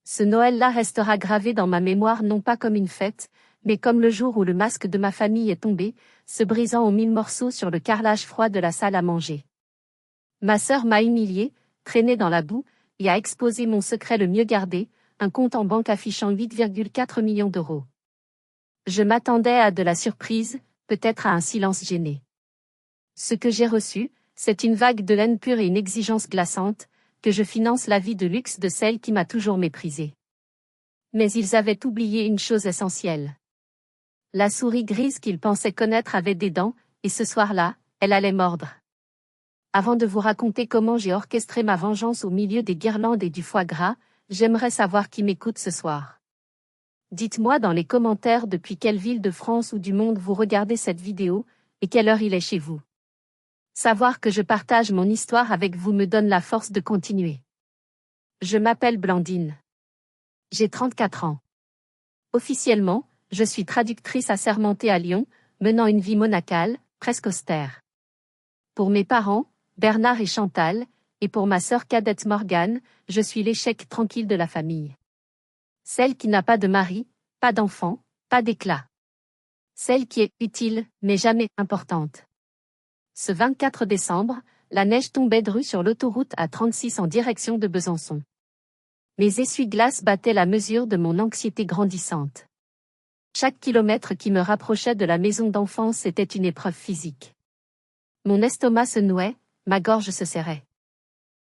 Ce Noël-là restera gravé dans ma mémoire non pas comme une fête, mais comme le jour où le masque de ma famille est tombé, se brisant en 1000 morceaux sur le carrelage froid de la salle à manger. Ma sœur m'a humiliée, traînée dans la boue, et a exposé mon secret le mieux gardé, un compte en banque affichant 8,4 millions d'euros. Je m'attendais à de la surprise, peut-être à un silence gêné. Ce que j'ai reçu, c'est une vague de haine pure et une exigence glaçante, que je finance la vie de luxe de celle qui m'a toujours méprisée. Mais ils avaient oublié une chose essentielle. La souris grise qu'ils pensaient connaître avait des dents, et ce soir-là, elle allait mordre. Avant de vous raconter comment j'ai orchestré ma vengeance au milieu des guirlandes et du foie gras, j'aimerais savoir qui m'écoute ce soir. Dites-moi dans les commentaires depuis quelle ville de France ou du monde vous regardez cette vidéo, et quelle heure il est chez vous. Savoir que je partage mon histoire avec vous me donne la force de continuer. Je m'appelle Blandine. J'ai 34 ans. Officiellement, je suis traductrice assermentée à Lyon, menant une vie monacale, presque austère. Pour mes parents, Bernard et Chantal, et pour ma sœur cadette Morgane, je suis l'échec tranquille de la famille. Celle qui n'a pas de mari, pas d'enfant, pas d'éclat. Celle qui est utile, mais jamais importante. Ce 24 décembre, la neige tombait drue sur l'autoroute A36 en direction de Besançon. Mes essuie-glaces battaient la mesure de mon anxiété grandissante. Chaque kilomètre qui me rapprochait de la maison d'enfance était une épreuve physique. Mon estomac se nouait, ma gorge se serrait.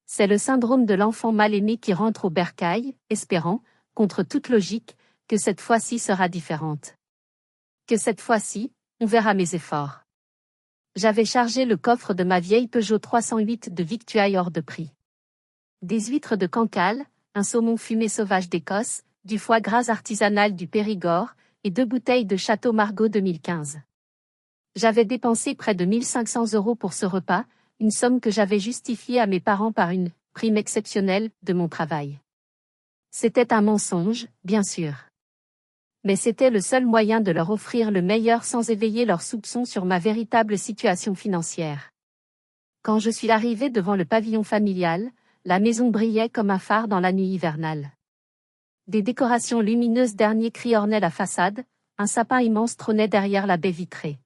C'est le syndrome de l'enfant mal aimé qui rentre au bercail, espérant, contre toute logique, que cette fois-ci sera différente. Que cette fois-ci, on verra mes efforts. J'avais chargé le coffre de ma vieille Peugeot 308 de victuailles hors de prix. Des huîtres de Cancale, un saumon fumé sauvage d'Écosse, du foie gras artisanal du Périgord, et 2 bouteilles de Château Margaux 2015. J'avais dépensé près de 1500 € pour ce repas, une somme que j'avais justifiée à mes parents par une prime exceptionnelle de mon travail. C'était un mensonge, bien sûr. Mais c'était le seul moyen de leur offrir le meilleur sans éveiller leurs soupçons sur ma véritable situation financière. Quand je suis arrivée devant le pavillon familial, la maison brillait comme un phare dans la nuit hivernale. Des décorations lumineuses dernier cri ornaient la façade, un sapin immense trônait derrière la baie vitrée.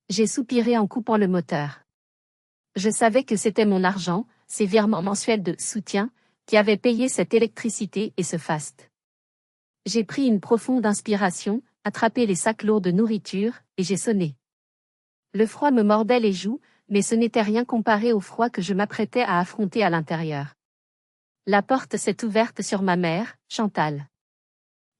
J'ai soupiré en coupant le moteur. Je savais que c'était mon argent, ces virements mensuels de soutien, qui avaient payé cette électricité et ce faste. J'ai pris une profonde inspiration, attrapé les sacs lourds de nourriture, et j'ai sonné. Le froid me mordait les joues, mais ce n'était rien comparé au froid que je m'apprêtais à affronter à l'intérieur. La porte s'est ouverte sur ma mère, Chantal.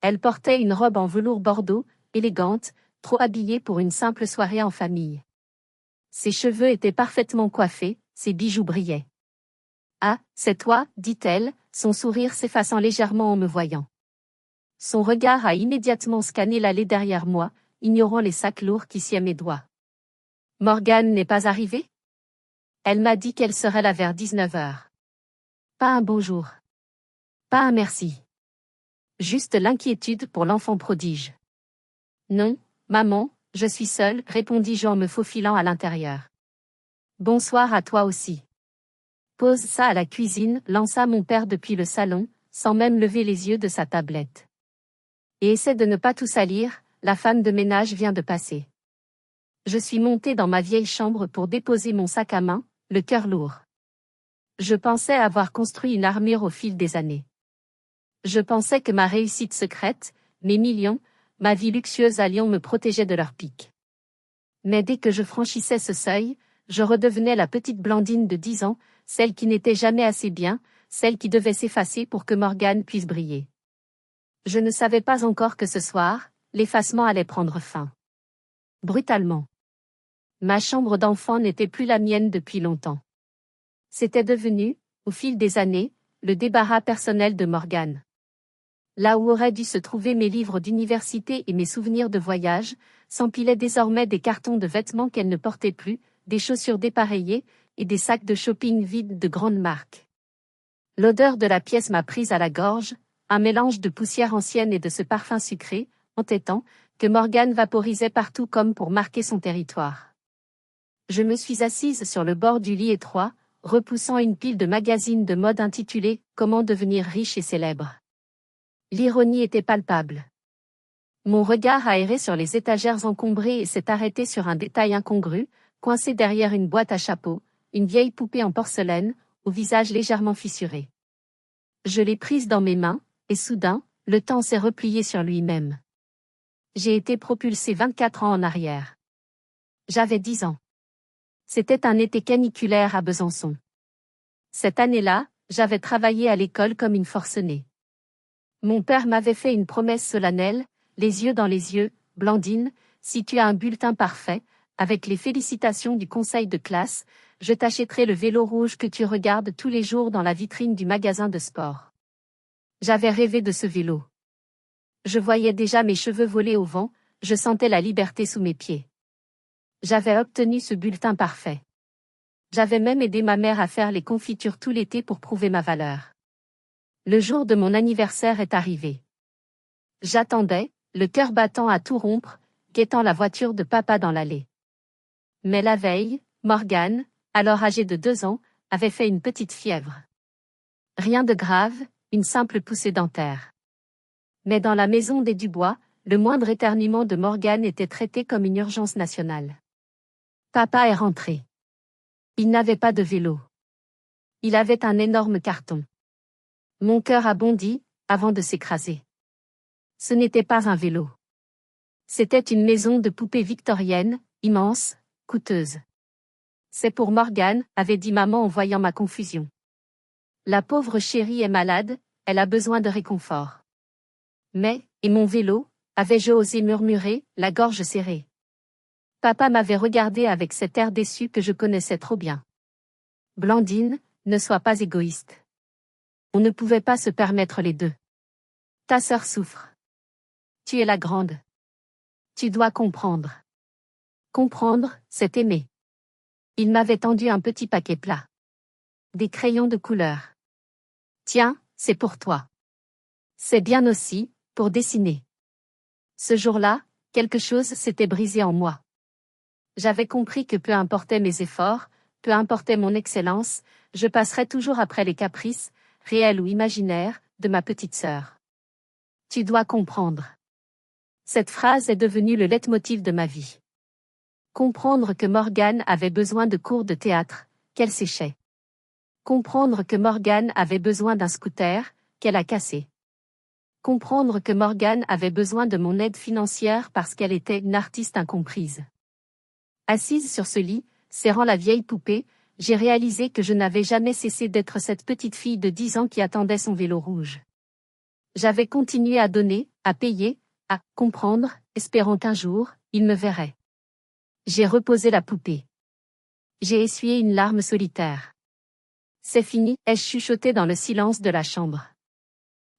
Elle portait une robe en velours bordeaux, élégante, trop habillée pour une simple soirée en famille. Ses cheveux étaient parfaitement coiffés, ses bijoux brillaient. « Ah, c'est toi, dit-elle, son sourire s'effaçant légèrement en me voyant. Son regard a immédiatement scanné l'allée derrière moi, ignorant les sacs lourds qui sciaient mes doigts. « Morgane n'est pas arrivée ?» Elle m'a dit qu'elle serait là vers 19 h. Pas un bonjour. Pas un merci. Juste l'inquiétude pour l'enfant prodige. « Non, maman, je suis seule, répondis-je en me faufilant à l'intérieur. « Bonsoir à toi aussi. » Pose ça à la cuisine, lança mon père depuis le salon, sans même lever les yeux de sa tablette. Et essaie de ne pas tout salir, la femme de ménage vient de passer. Je suis montée dans ma vieille chambre pour déposer mon sac à main, le cœur lourd. Je pensais avoir construit une armure au fil des années. Je pensais que ma réussite secrète, mes millions, ma vie luxueuse à Lyon me protégeaient de leurs piques. Mais dès que je franchissais ce seuil, je redevenais la petite Blandine de 10 ans, celle qui n'était jamais assez bien, celle qui devait s'effacer pour que Morgane puisse briller. Je ne savais pas encore que ce soir, l'effacement allait prendre fin. Brutalement. Ma chambre d'enfant n'était plus la mienne depuis longtemps. C'était devenu, au fil des années, le débarras personnel de Morgane. Là où auraient dû se trouver mes livres d'université et mes souvenirs de voyage, s'empilaient désormais des cartons de vêtements qu'elle ne portait plus, des chaussures dépareillées, et des sacs de shopping vides de grandes marques. L'odeur de la pièce m'a prise à la gorge, un mélange de poussière ancienne et de ce parfum sucré, entêtant, que Morgane vaporisait partout comme pour marquer son territoire. Je me suis assise sur le bord du lit étroit, repoussant une pile de magazines de mode intitulée « Comment devenir riche et célèbre ». L'ironie était palpable. Mon regard a erré sur les étagères encombrées et s'est arrêté sur un détail incongru, coincé derrière une boîte à chapeau, une vieille poupée en porcelaine, au visage légèrement fissuré. Je l'ai prise dans mes mains, et soudain, le temps s'est replié sur lui-même. J'ai été propulsé 24 ans en arrière. J'avais 10 ans. C'était un été caniculaire à Besançon. Cette année-là, j'avais travaillé à l'école comme une forcenée. Mon père m'avait fait une promesse solennelle, les yeux dans les yeux, Blandine, si tu as un bulletin parfait, avec les félicitations du conseil de classe, je t'achèterai le vélo rouge que tu regardes tous les jours dans la vitrine du magasin de sport. J'avais rêvé de ce vélo. Je voyais déjà mes cheveux voler au vent, je sentais la liberté sous mes pieds. J'avais obtenu ce bulletin parfait. J'avais même aidé ma mère à faire les confitures tout l'été pour prouver ma valeur. Le jour de mon anniversaire est arrivé. J'attendais, le cœur battant à tout rompre, guettant la voiture de papa dans l'allée. Mais la veille, Morgane, alors âgée de 2 ans, avait fait une petite fièvre. Rien de grave, une simple poussée dentaire. Mais dans la maison des Dubois, le moindre éternuement de Morgane était traité comme une urgence nationale. Papa est rentré. Il n'avait pas de vélo. Il avait un énorme carton. Mon cœur a bondi, avant de s'écraser. Ce n'était pas un vélo. C'était une maison de poupée victorienne, immense, coûteuse. C'est pour Morgane, avait dit maman en voyant ma confusion. La pauvre chérie est malade, elle a besoin de réconfort. Mais, et mon vélo, avais-je osé murmurer, la gorge serrée. Papa m'avait regardé avec cet air déçu que je connaissais trop bien. Blandine, ne sois pas égoïste. On ne pouvait pas se permettre les deux. Ta sœur souffre. Tu es la grande. Tu dois comprendre. Comprendre, c'est aimer. Il m'avait tendu un petit paquet plat. Des crayons de couleur. Tiens, c'est pour toi. C'est bien aussi, pour dessiner. Ce jour-là, quelque chose s'était brisé en moi. J'avais compris que peu importaient mes efforts, peu importait mon excellence, je passerais toujours après les caprices, réels ou imaginaires, de ma petite sœur. Tu dois comprendre. Cette phrase est devenue le leitmotiv de ma vie. Comprendre que Morgane avait besoin de cours de théâtre, qu'elle séchait. Comprendre que Morgane avait besoin d'un scooter, qu'elle a cassé. Comprendre que Morgane avait besoin de mon aide financière parce qu'elle était une artiste incomprise. Assise sur ce lit, serrant la vieille poupée, j'ai réalisé que je n'avais jamais cessé d'être cette petite fille de 10 ans qui attendait son vélo rouge. J'avais continué à donner, à payer, à comprendre, espérant qu'un jour, il me verrait. J'ai reposé la poupée. J'ai essuyé une larme solitaire. C'est fini, ai-je chuchoté dans le silence de la chambre.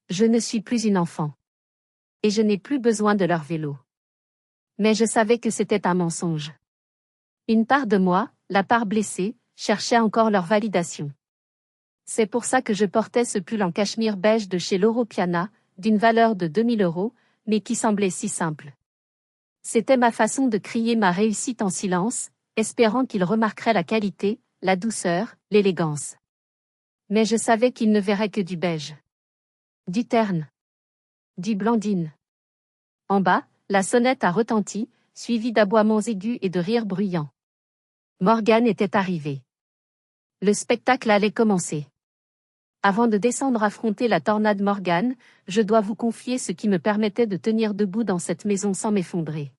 Je ne suis plus une enfant. Et je n'ai plus besoin de leur vélo. Mais je savais que c'était un mensonge. Une part de moi, la part blessée, cherchait encore leur validation. C'est pour ça que je portais ce pull en cachemire beige de chez Loro Piana, d'une valeur de 2000 €, mais qui semblait si simple. C'était ma façon de crier ma réussite en silence, espérant qu'ils remarqueraient la qualité, la douceur, l'élégance. Mais je savais qu'ils ne verraient que du beige. Du terne. Du Blandine. En bas, la sonnette a retenti, suivie d'aboiements aigus et de rires bruyants. Morgane était arrivée. Le spectacle allait commencer. Avant de descendre affronter la tornade Morgane, je dois vous confier ce qui me permettait de tenir debout dans cette maison sans m'effondrer.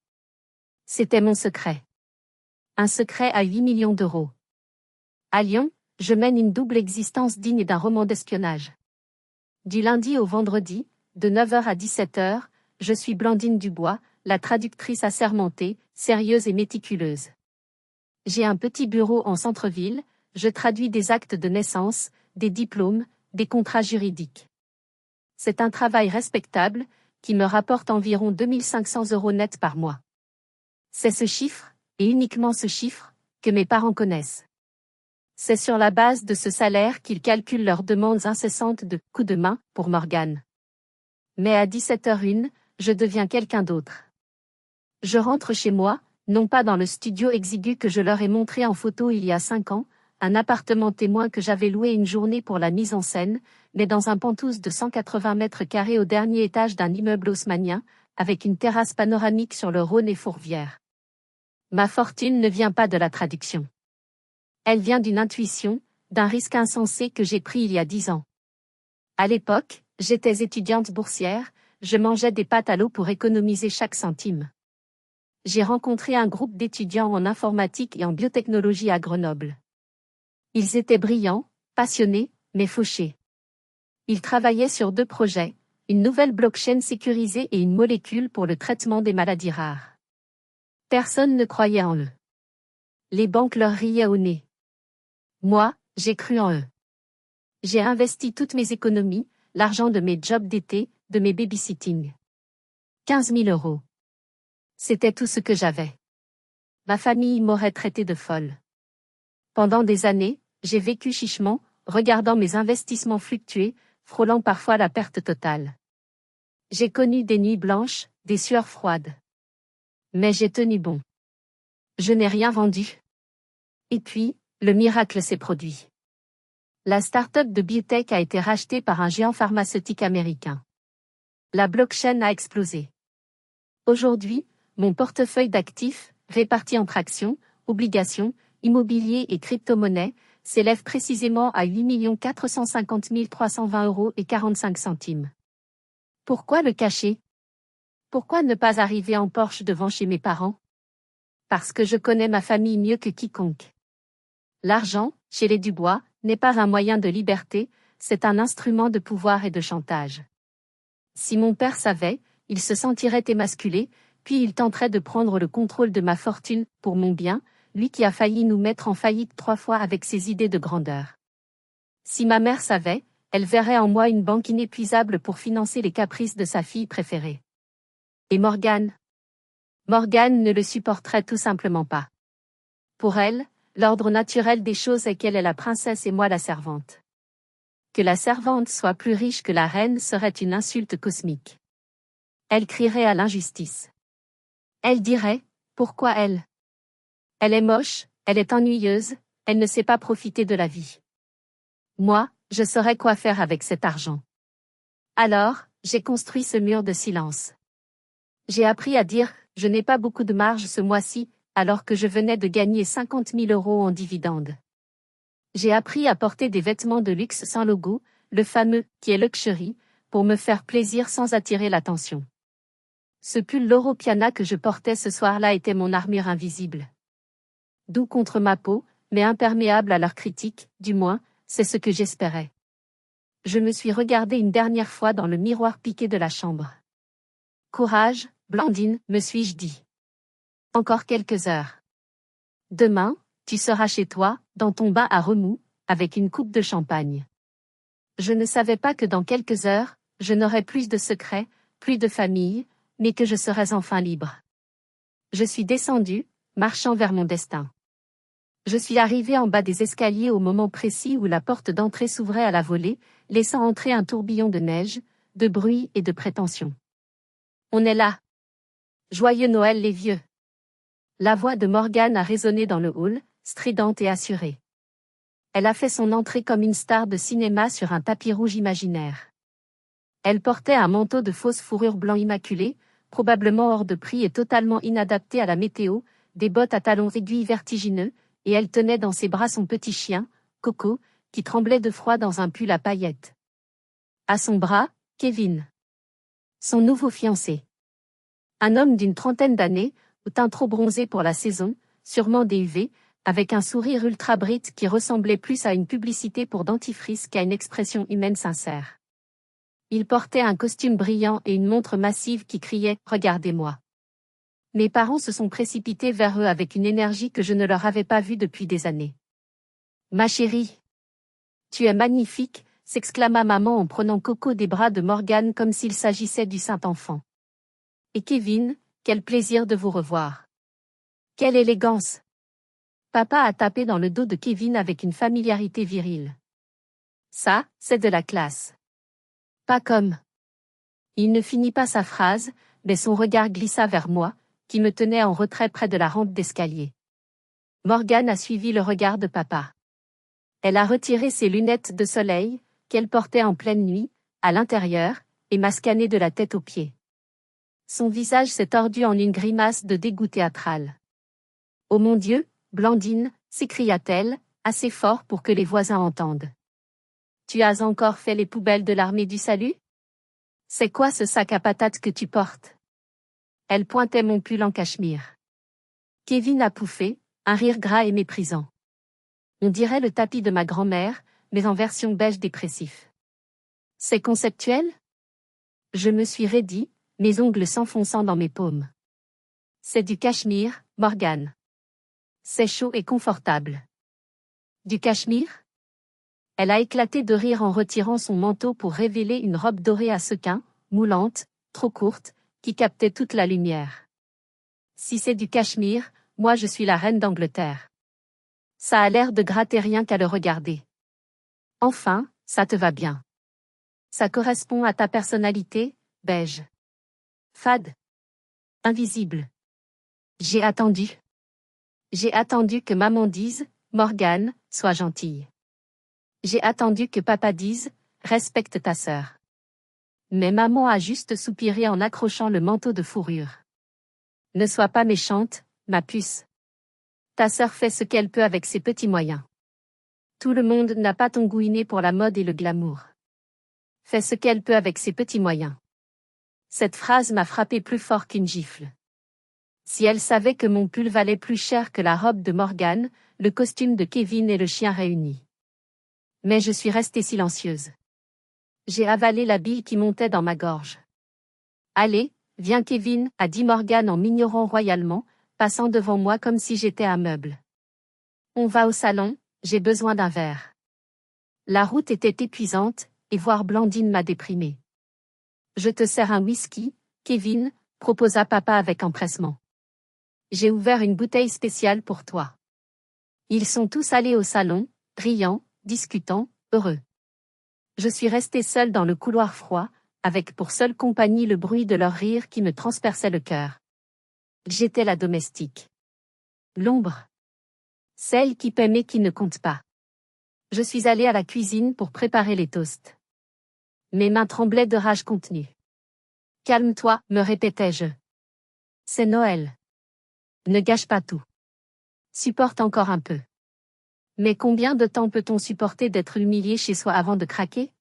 C'était mon secret. Un secret à 8 millions d'euros. À Lyon, je mène une double existence digne d'un roman d'espionnage. Du lundi au vendredi, de 9 h à 17 h, je suis Blandine Dubois, la traductrice assermentée, sérieuse et méticuleuse. J'ai un petit bureau en centre-ville, je traduis des actes de naissance, des diplômes, des contrats juridiques. C'est un travail respectable, qui me rapporte environ 2500 € net par mois. C'est ce chiffre, et uniquement ce chiffre, que mes parents connaissent. C'est sur la base de ce salaire qu'ils calculent leurs demandes incessantes de « coup de main » pour Morgane. Mais à 17h01, je deviens quelqu'un d'autre. Je rentre chez moi, non pas dans le studio exigu que je leur ai montré en photo il y a 5 ans, un appartement témoin que j'avais loué une journée pour la mise en scène, mais dans un penthouse de 180 mètres carrés au dernier étage d'un immeuble haussmannien, avec une terrasse panoramique sur le Rhône et Fourvière. Ma fortune ne vient pas de la traduction. Elle vient d'une intuition, d'un risque insensé que j'ai pris il y a 10 ans. À l'époque, j'étais étudiante boursière, je mangeais des pâtes à l'eau pour économiser chaque centime. J'ai rencontré un groupe d'étudiants en informatique et en biotechnologie à Grenoble. Ils étaient brillants, passionnés, mais fauchés. Ils travaillaient sur 2 projets, une nouvelle blockchain sécurisée et une molécule pour le traitement des maladies rares. Personne ne croyait en eux. Les banques leur riaient au nez. Moi, j'ai cru en eux. J'ai investi toutes mes économies, l'argent de mes jobs d'été, de mes babysitting. 15 000 €. C'était tout ce que j'avais. Ma famille m'aurait traité de folle. Pendant des années, j'ai vécu chichement, regardant mes investissements fluctuer, frôlant parfois la perte totale. J'ai connu des nuits blanches, des sueurs froides. Mais j'ai tenu bon. Je n'ai rien vendu. Et puis, le miracle s'est produit. La start-up de biotech a été rachetée par un géant pharmaceutique américain. La blockchain a explosé. Aujourd'hui, mon portefeuille d'actifs, réparti entre actions, obligations, immobilier et crypto-monnaies, s'élève précisément à 8 450 320 € et 45 centimes. Pourquoi le cacher? Pourquoi ne pas arriver en Porsche devant chez mes parents? Parce que je connais ma famille mieux que quiconque. L'argent, chez les Dubois, n'est pas un moyen de liberté, c'est un instrument de pouvoir et de chantage. Si mon père savait, il se sentirait émasculé, puis il tenterait de prendre le contrôle de ma fortune, pour mon bien, lui qui a failli nous mettre en faillite 3 fois avec ses idées de grandeur. Si ma mère savait, elle verrait en moi une banque inépuisable pour financer les caprices de sa fille préférée. Et Morgane? Morgane ne le supporterait tout simplement pas. Pour elle, l'ordre naturel des choses est qu'elle est la princesse et moi la servante. Que la servante soit plus riche que la reine serait une insulte cosmique. Elle crierait à l'injustice. Elle dirait, pourquoi elle? Elle est moche, elle est ennuyeuse, elle ne sait pas profiter de la vie. Moi, je saurais quoi faire avec cet argent. Alors, j'ai construit ce mur de silence. J'ai appris à dire, je n'ai pas beaucoup de marge ce mois-ci, alors que je venais de gagner 50 000 € en dividendes. J'ai appris à porter des vêtements de luxe sans logo, le fameux « qui est luxury », pour me faire plaisir sans attirer l'attention. Ce pull Loro Piana que je portais ce soir-là était mon armure invisible. Doux contre ma peau, mais imperméable à leurs critiques, du moins, c'est ce que j'espérais. Je me suis regardée une dernière fois dans le miroir piqué de la chambre. Courage, Blandine, me suis-je dit. Encore quelques heures. Demain, tu seras chez toi, dans ton bain à remous, avec une coupe de champagne. Je ne savais pas que dans quelques heures, je n'aurais plus de secrets, plus de famille, mais que je serais enfin libre. Je suis descendue, marchant vers mon destin. Je suis arrivée en bas des escaliers au moment précis où la porte d'entrée s'ouvrait à la volée, laissant entrer un tourbillon de neige, de bruit et de prétention. On est là. Joyeux Noël les vieux. La voix de Morgane a résonné dans le hall, stridente et assurée. Elle a fait son entrée comme une star de cinéma sur un tapis rouge imaginaire. Elle portait un manteau de fausse fourrure blanc immaculé, probablement hors de prix et totalement inadapté à la météo, des bottes à talons aiguilles vertigineux, et elle tenait dans ses bras son petit chien, Coco, qui tremblait de froid dans un pull à paillettes. À son bras, Kevin. Son nouveau fiancé. Un homme d'une trentaine d'années, au teint trop bronzé pour la saison, sûrement DUV, avec un sourire ultra brit qui ressemblait plus à une publicité pour dentifrice qu'à une expression humaine sincère. Il portait un costume brillant et une montre massive qui criait « Regardez-moi ». Mes parents se sont précipités vers eux avec une énergie que je ne leur avais pas vue depuis des années. « Ma chérie, tu es magnifique », s'exclama maman en prenant Coco des bras de Morgane comme s'il s'agissait du Saint-Enfant. « Et Kevin, quel plaisir de vous revoir. Quelle élégance !» Papa a tapé dans le dos de Kevin avec une familiarité virile. « Ça, c'est de la classe. » Pas comme. Il ne finit pas sa phrase, mais son regard glissa vers moi, qui me tenait en retrait près de la rampe d'escalier. Morgane a suivi le regard de papa. Elle a retiré ses lunettes de soleil, qu'elle portait en pleine nuit, à l'intérieur, et m'a scanné de la tête aux pieds. Son visage s'est tordu en une grimace de dégoût théâtral. « Oh mon Dieu, Blandine !» s'écria-t-elle, assez fort pour que les voisins entendent. « Tu as encore fait les poubelles de l'armée du salut ? C'est quoi ce sac à patates que tu portes ?» Elle pointait mon pull en cachemire. Kevin a pouffé, un rire gras et méprisant. On dirait le tapis de ma grand-mère, mais en version beige dépressif. C'est conceptuel ? Je me suis raidi, mes ongles s'enfonçant dans mes paumes. C'est du cachemire, Morgane. C'est chaud et confortable. Du cachemire ? Elle a éclaté de rire en retirant son manteau pour révéler une robe dorée à sequins, moulante, trop courte, qui captait toute la lumière. Si c'est du cachemire, moi je suis la reine d'Angleterre. Ça a l'air de gratter rien qu'à le regarder. Enfin, ça te va bien. Ça correspond à ta personnalité, beige. Fade. Invisible. J'ai attendu. J'ai attendu que maman dise, Morgane, sois gentille. J'ai attendu que papa dise, respecte ta sœur. Mais maman a juste soupiré en accrochant le manteau de fourrure. Ne sois pas méchante, ma puce. Ta sœur fait ce qu'elle peut avec ses petits moyens. Tout le monde n'a pas ton goût inné pour la mode et le glamour. Fait ce qu'elle peut avec ses petits moyens. Cette phrase m'a frappé plus fort qu'une gifle. Si elle savait que mon pull valait plus cher que la robe de Morgane, le costume de Kevin et le chien réunis. Mais je suis restée silencieuse. J'ai avalé la bille qui montait dans ma gorge. Allez, viens Kevin, a dit Morgane en m'ignorant royalement, passant devant moi comme si j'étais un meuble. On va au salon, j'ai besoin d'un verre. La route était épuisante, et voir Blandine m'a déprimée. Je te sers un whisky, Kevin, proposa papa avec empressement. J'ai ouvert une bouteille spéciale pour toi. Ils sont tous allés au salon, riant, discutant, heureux. Je suis restée seule dans le couloir froid, avec pour seule compagnie le bruit de leur rire qui me transperçait le cœur. J'étais la domestique. L'ombre. Celle qui paie mais qui ne compte pas. Je suis allée à la cuisine pour préparer les toasts. Mes mains tremblaient de rage contenue. Calme-toi, me répétais-je. C'est Noël. Ne gâche pas tout. Supporte encore un peu. Mais combien de temps peut-on supporter d'être humilié chez soi avant de craquer ?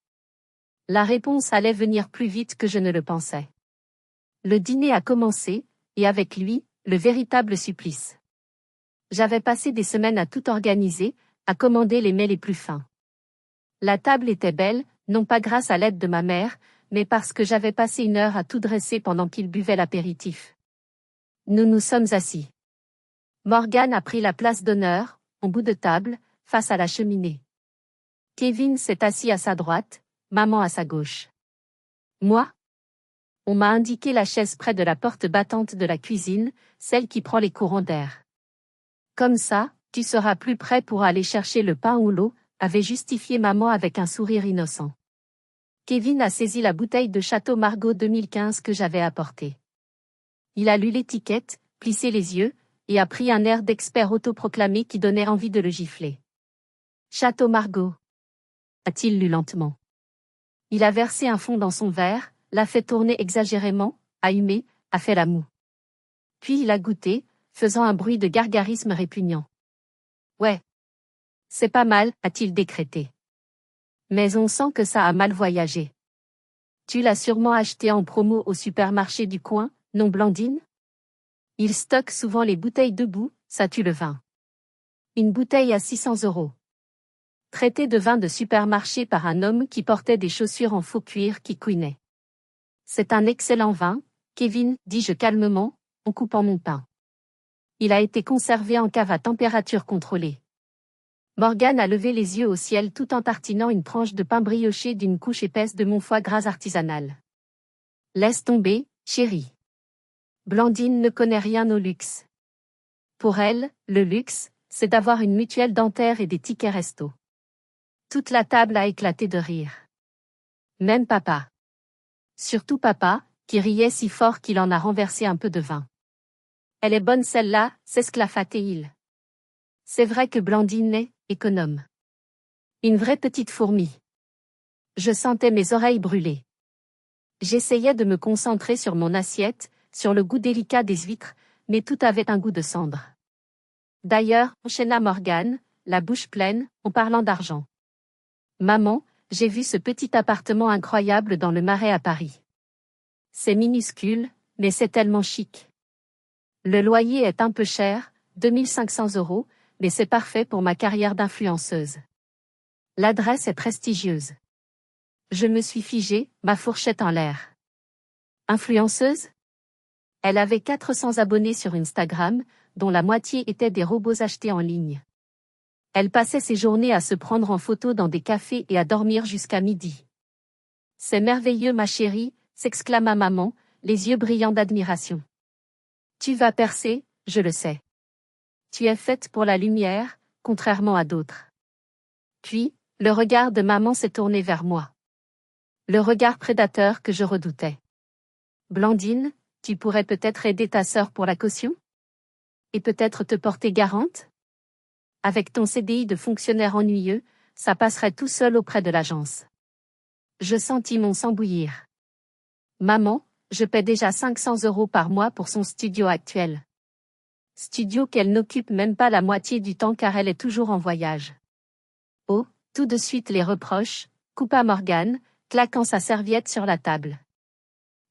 La réponse allait venir plus vite que je ne le pensais. Le dîner a commencé, et avec lui, le véritable supplice. J'avais passé des semaines à tout organiser, à commander les mets les plus fins. La table était belle, non pas grâce à l'aide de ma mère, mais parce que j'avais passé 1 heure à tout dresser pendant qu'il buvait l'apéritif. Nous nous sommes assis. Morgane a pris la place d'honneur, au bout de table, face à la cheminée. Kevin s'est assis à sa droite, maman à sa gauche. Moi ? On m'a indiqué la chaise près de la porte battante de la cuisine, celle qui prend les courants d'air. Comme ça, tu seras plus près pour aller chercher le pain ou l'eau, avait justifié maman avec un sourire innocent. Kevin a saisi la bouteille de Château Margaux 2015 que j'avais apportée. Il a lu l'étiquette, plissé les yeux, et a pris un air d'expert autoproclamé qui donnait envie de le gifler. Château Margaux, a-t-il lu lentement. Il a versé un fond dans son verre, l'a fait tourner exagérément, a humé, a fait la moue. Puis il a goûté, faisant un bruit de gargarisme répugnant. Ouais. C'est pas mal, a-t-il décrété. Mais on sent que ça a mal voyagé. Tu l'as sûrement acheté en promo au supermarché du coin, non Blandine ? Il stocke souvent les bouteilles debout, ça tue le vin. Une bouteille à 600 €. Traité de vin de supermarché par un homme qui portait des chaussures en faux cuir qui couinaient. C'est un excellent vin, Kevin, dis-je calmement, en coupant mon pain. Il a été conservé en cave à température contrôlée. Morgane a levé les yeux au ciel tout en tartinant une tranche de pain brioché d'une couche épaisse de mon foie gras artisanal. Laisse tomber, chérie. Blandine ne connaît rien au luxe. Pour elle, le luxe, c'est d'avoir une mutuelle dentaire et des tickets resto. Toute la table a éclaté de rire. Même papa. Surtout papa, qui riait si fort qu'il en a renversé un peu de vin. Elle est bonne celle-là, s'esclaffa-t-il. C'est vrai que Blandine est économe. Une vraie petite fourmi. Je sentais mes oreilles brûler. J'essayais de me concentrer sur mon assiette, sur le goût délicat des huîtres, mais tout avait un goût de cendre. D'ailleurs, enchaîna Morgane, la bouche pleine, en parlant d'argent. Maman, j'ai vu ce petit appartement incroyable dans le Marais à Paris. C'est minuscule, mais c'est tellement chic. Le loyer est un peu cher, 2500 €, mais c'est parfait pour ma carrière d'influenceuse. L'adresse est prestigieuse. Je me suis figée, ma fourchette en l'air. Influenceuse? Elle avait 400 abonnés sur Instagram, dont la moitié étaient des robots achetés en ligne. Elle passait ses journées à se prendre en photo dans des cafés et à dormir jusqu'à midi. C'est merveilleux ma chérie, s'exclama maman, les yeux brillants d'admiration. Tu vas percer, je le sais. Tu es faite pour la lumière, contrairement à d'autres. Puis, le regard de maman s'est tourné vers moi. Le regard prédateur que je redoutais. Blandine, tu pourrais peut-être aider ta sœur pour la caution? Et peut-être te porter garante? Avec ton CDI de fonctionnaire ennuyeux, ça passerait tout seul auprès de l'agence. Je sentis mon sang bouillir. Maman, je paie déjà 500 € par mois pour son studio actuel. Studio qu'elle n'occupe même pas la moitié du temps car elle est toujours en voyage. Oh, tout de suite les reproches, coupa Morgane, claquant sa serviette sur la table.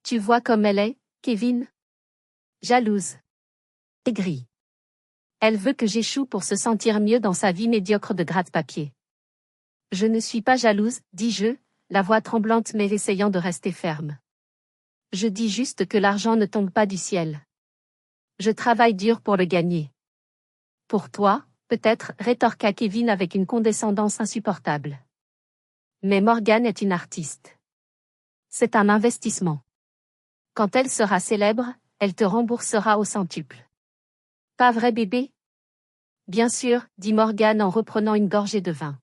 Tu vois comme elle est, Kevin? Jalouse. Aigrie. Elle veut que j'échoue pour se sentir mieux dans sa vie médiocre de gratte-papier. Je ne suis pas jalouse, dis-je, la voix tremblante mais essayant de rester ferme. Je dis juste que l'argent ne tombe pas du ciel. Je travaille dur pour le gagner. Pour toi, peut-être, rétorqua Kevin avec une condescendance insupportable. Mais Morgane est une artiste. C'est un investissement. Quand elle sera célèbre, elle te remboursera au centuple. Pas vrai bébé? Bien sûr, dit Morgane en reprenant une gorgée de vin.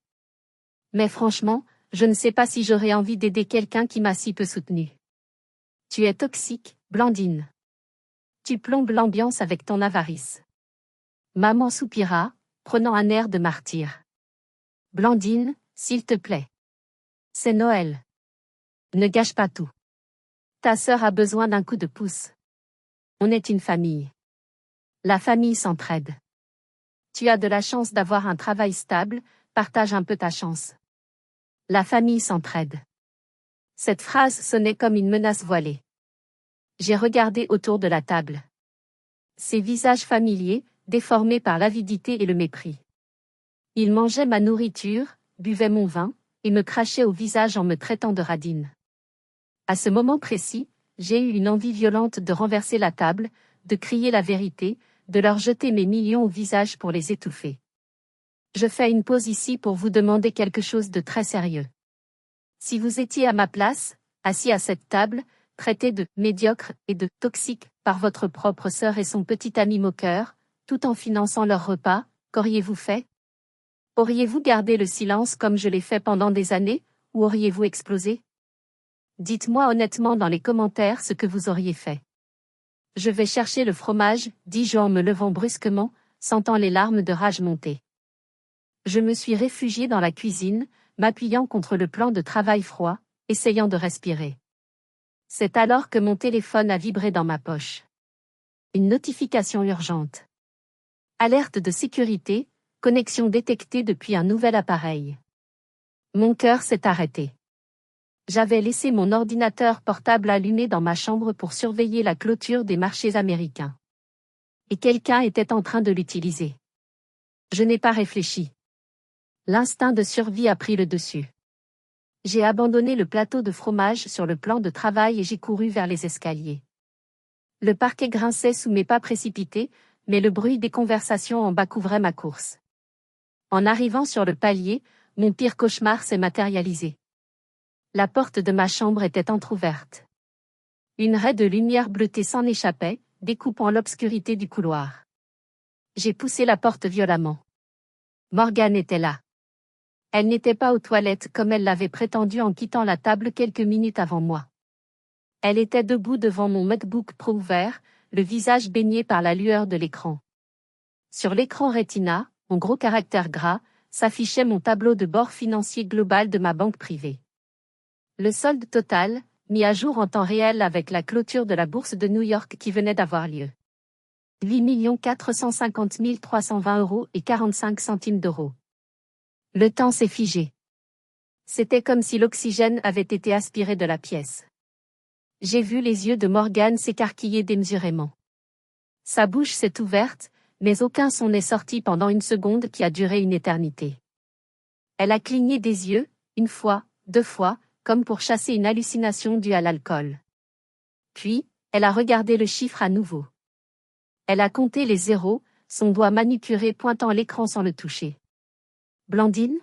Mais franchement, je ne sais pas si j'aurais envie d'aider quelqu'un qui m'a si peu soutenue. Tu es toxique, Blandine. Tu plombes l'ambiance avec ton avarice. Maman soupira, prenant un air de martyr. Blandine, s'il te plaît. C'est Noël. Ne gâche pas tout. Ta sœur a besoin d'un coup de pouce. On est une famille. La famille s'entraide. Tu as de la chance d'avoir un travail stable, partage un peu ta chance. La famille s'entraide. Cette phrase sonnait comme une menace voilée. J'ai regardé autour de la table. Ces visages familiers, déformés par l'avidité et le mépris. Ils mangeaient ma nourriture, buvaient mon vin, et me crachaient au visage en me traitant de radine. À ce moment précis, j'ai eu une envie violente de renverser la table, de crier la vérité, de leur jeter mes millions au visage pour les étouffer. Je fais une pause ici pour vous demander quelque chose de très sérieux. Si vous étiez à ma place, assis à cette table, traité de médiocre et de toxique par votre propre sœur et son petit ami moqueur, tout en finançant leur repas, qu'auriez-vous fait? Auriez-vous gardé le silence comme je l'ai fait pendant des années, ou auriez-vous explosé? Dites-moi honnêtement dans les commentaires ce que vous auriez fait. Je vais chercher le fromage, dis-je en me levant brusquement, sentant les larmes de rage monter. Je me suis réfugiée dans la cuisine, m'appuyant contre le plan de travail froid, essayant de respirer. C'est alors que mon téléphone a vibré dans ma poche. Une notification urgente. Alerte de sécurité, connexion détectée depuis un nouvel appareil. Mon cœur s'est arrêté. J'avais laissé mon ordinateur portable allumé dans ma chambre pour surveiller la clôture des marchés américains. Et quelqu'un était en train de l'utiliser. Je n'ai pas réfléchi. L'instinct de survie a pris le dessus. J'ai abandonné le plateau de fromage sur le plan de travail et j'ai couru vers les escaliers. Le parquet grinçait sous mes pas précipités, mais le bruit des conversations en bas couvrait ma course. En arrivant sur le palier, mon pire cauchemar s'est matérialisé. La porte de ma chambre était entr'ouverte. Une raie de lumière bleutée s'en échappait, découpant l'obscurité du couloir. J'ai poussé la porte violemment. Morgane était là. Elle n'était pas aux toilettes comme elle l'avait prétendu en quittant la table quelques minutes avant moi. Elle était debout devant mon MacBook Pro ouvert, le visage baigné par la lueur de l'écran. Sur l'écran Retina, en gros caractères gras, s'affichait mon tableau de bord financier global de ma banque privée. Le solde total, mis à jour en temps réel avec la clôture de la bourse de New York qui venait d'avoir lieu. 8 450 320 € et 45 centimes d'euros. Le temps s'est figé. C'était comme si l'oxygène avait été aspiré de la pièce. J'ai vu les yeux de Morgane s'écarquiller démesurément. Sa bouche s'est ouverte, mais aucun son n'est sorti pendant une seconde qui a duré une éternité. Elle a cligné des yeux, une fois, deux fois, comme pour chasser une hallucination due à l'alcool. Puis, elle a regardé le chiffre à nouveau. Elle a compté les zéros, son doigt manucuré pointant l'écran sans le toucher. Blandine?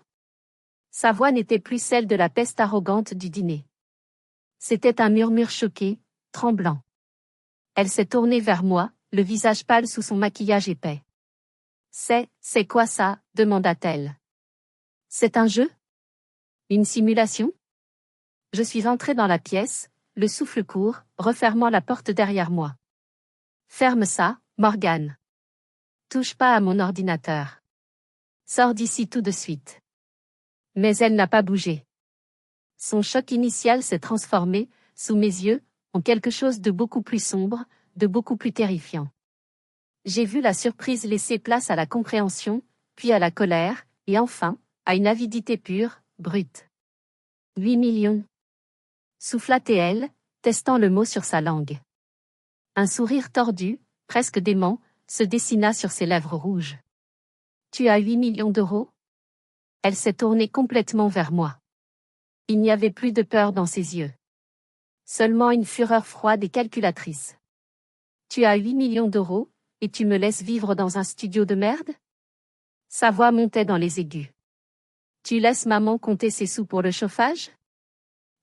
Sa voix n'était plus celle de la peste arrogante du dîner. C'était un murmure choqué, tremblant. Elle s'est tournée vers moi, le visage pâle sous son maquillage épais. C'est quoi ça? Demanda-t-elle. C'est un jeu? Une simulation? Je suis entrée dans la pièce, le souffle court, refermant la porte derrière moi. Ferme ça, Morgane. Touche pas à mon ordinateur. Sors d'ici tout de suite. Mais elle n'a pas bougé. Son choc initial s'est transformé, sous mes yeux, en quelque chose de beaucoup plus sombre, de beaucoup plus terrifiant. J'ai vu la surprise laisser place à la compréhension, puis à la colère, et enfin, à une avidité pure, brute. 8 millions. Souffla-t-elle, testant le mot sur sa langue. Un sourire tordu, presque dément, se dessina sur ses lèvres rouges. Tu as 8 millions d'euros? Elle s'est tournée complètement vers moi. Il n'y avait plus de peur dans ses yeux. Seulement une fureur froide et calculatrice. Tu as 8 millions d'euros, et tu me laisses vivre dans un studio de merde? Sa voix montait dans les aigus. Tu laisses maman compter ses sous pour le chauffage?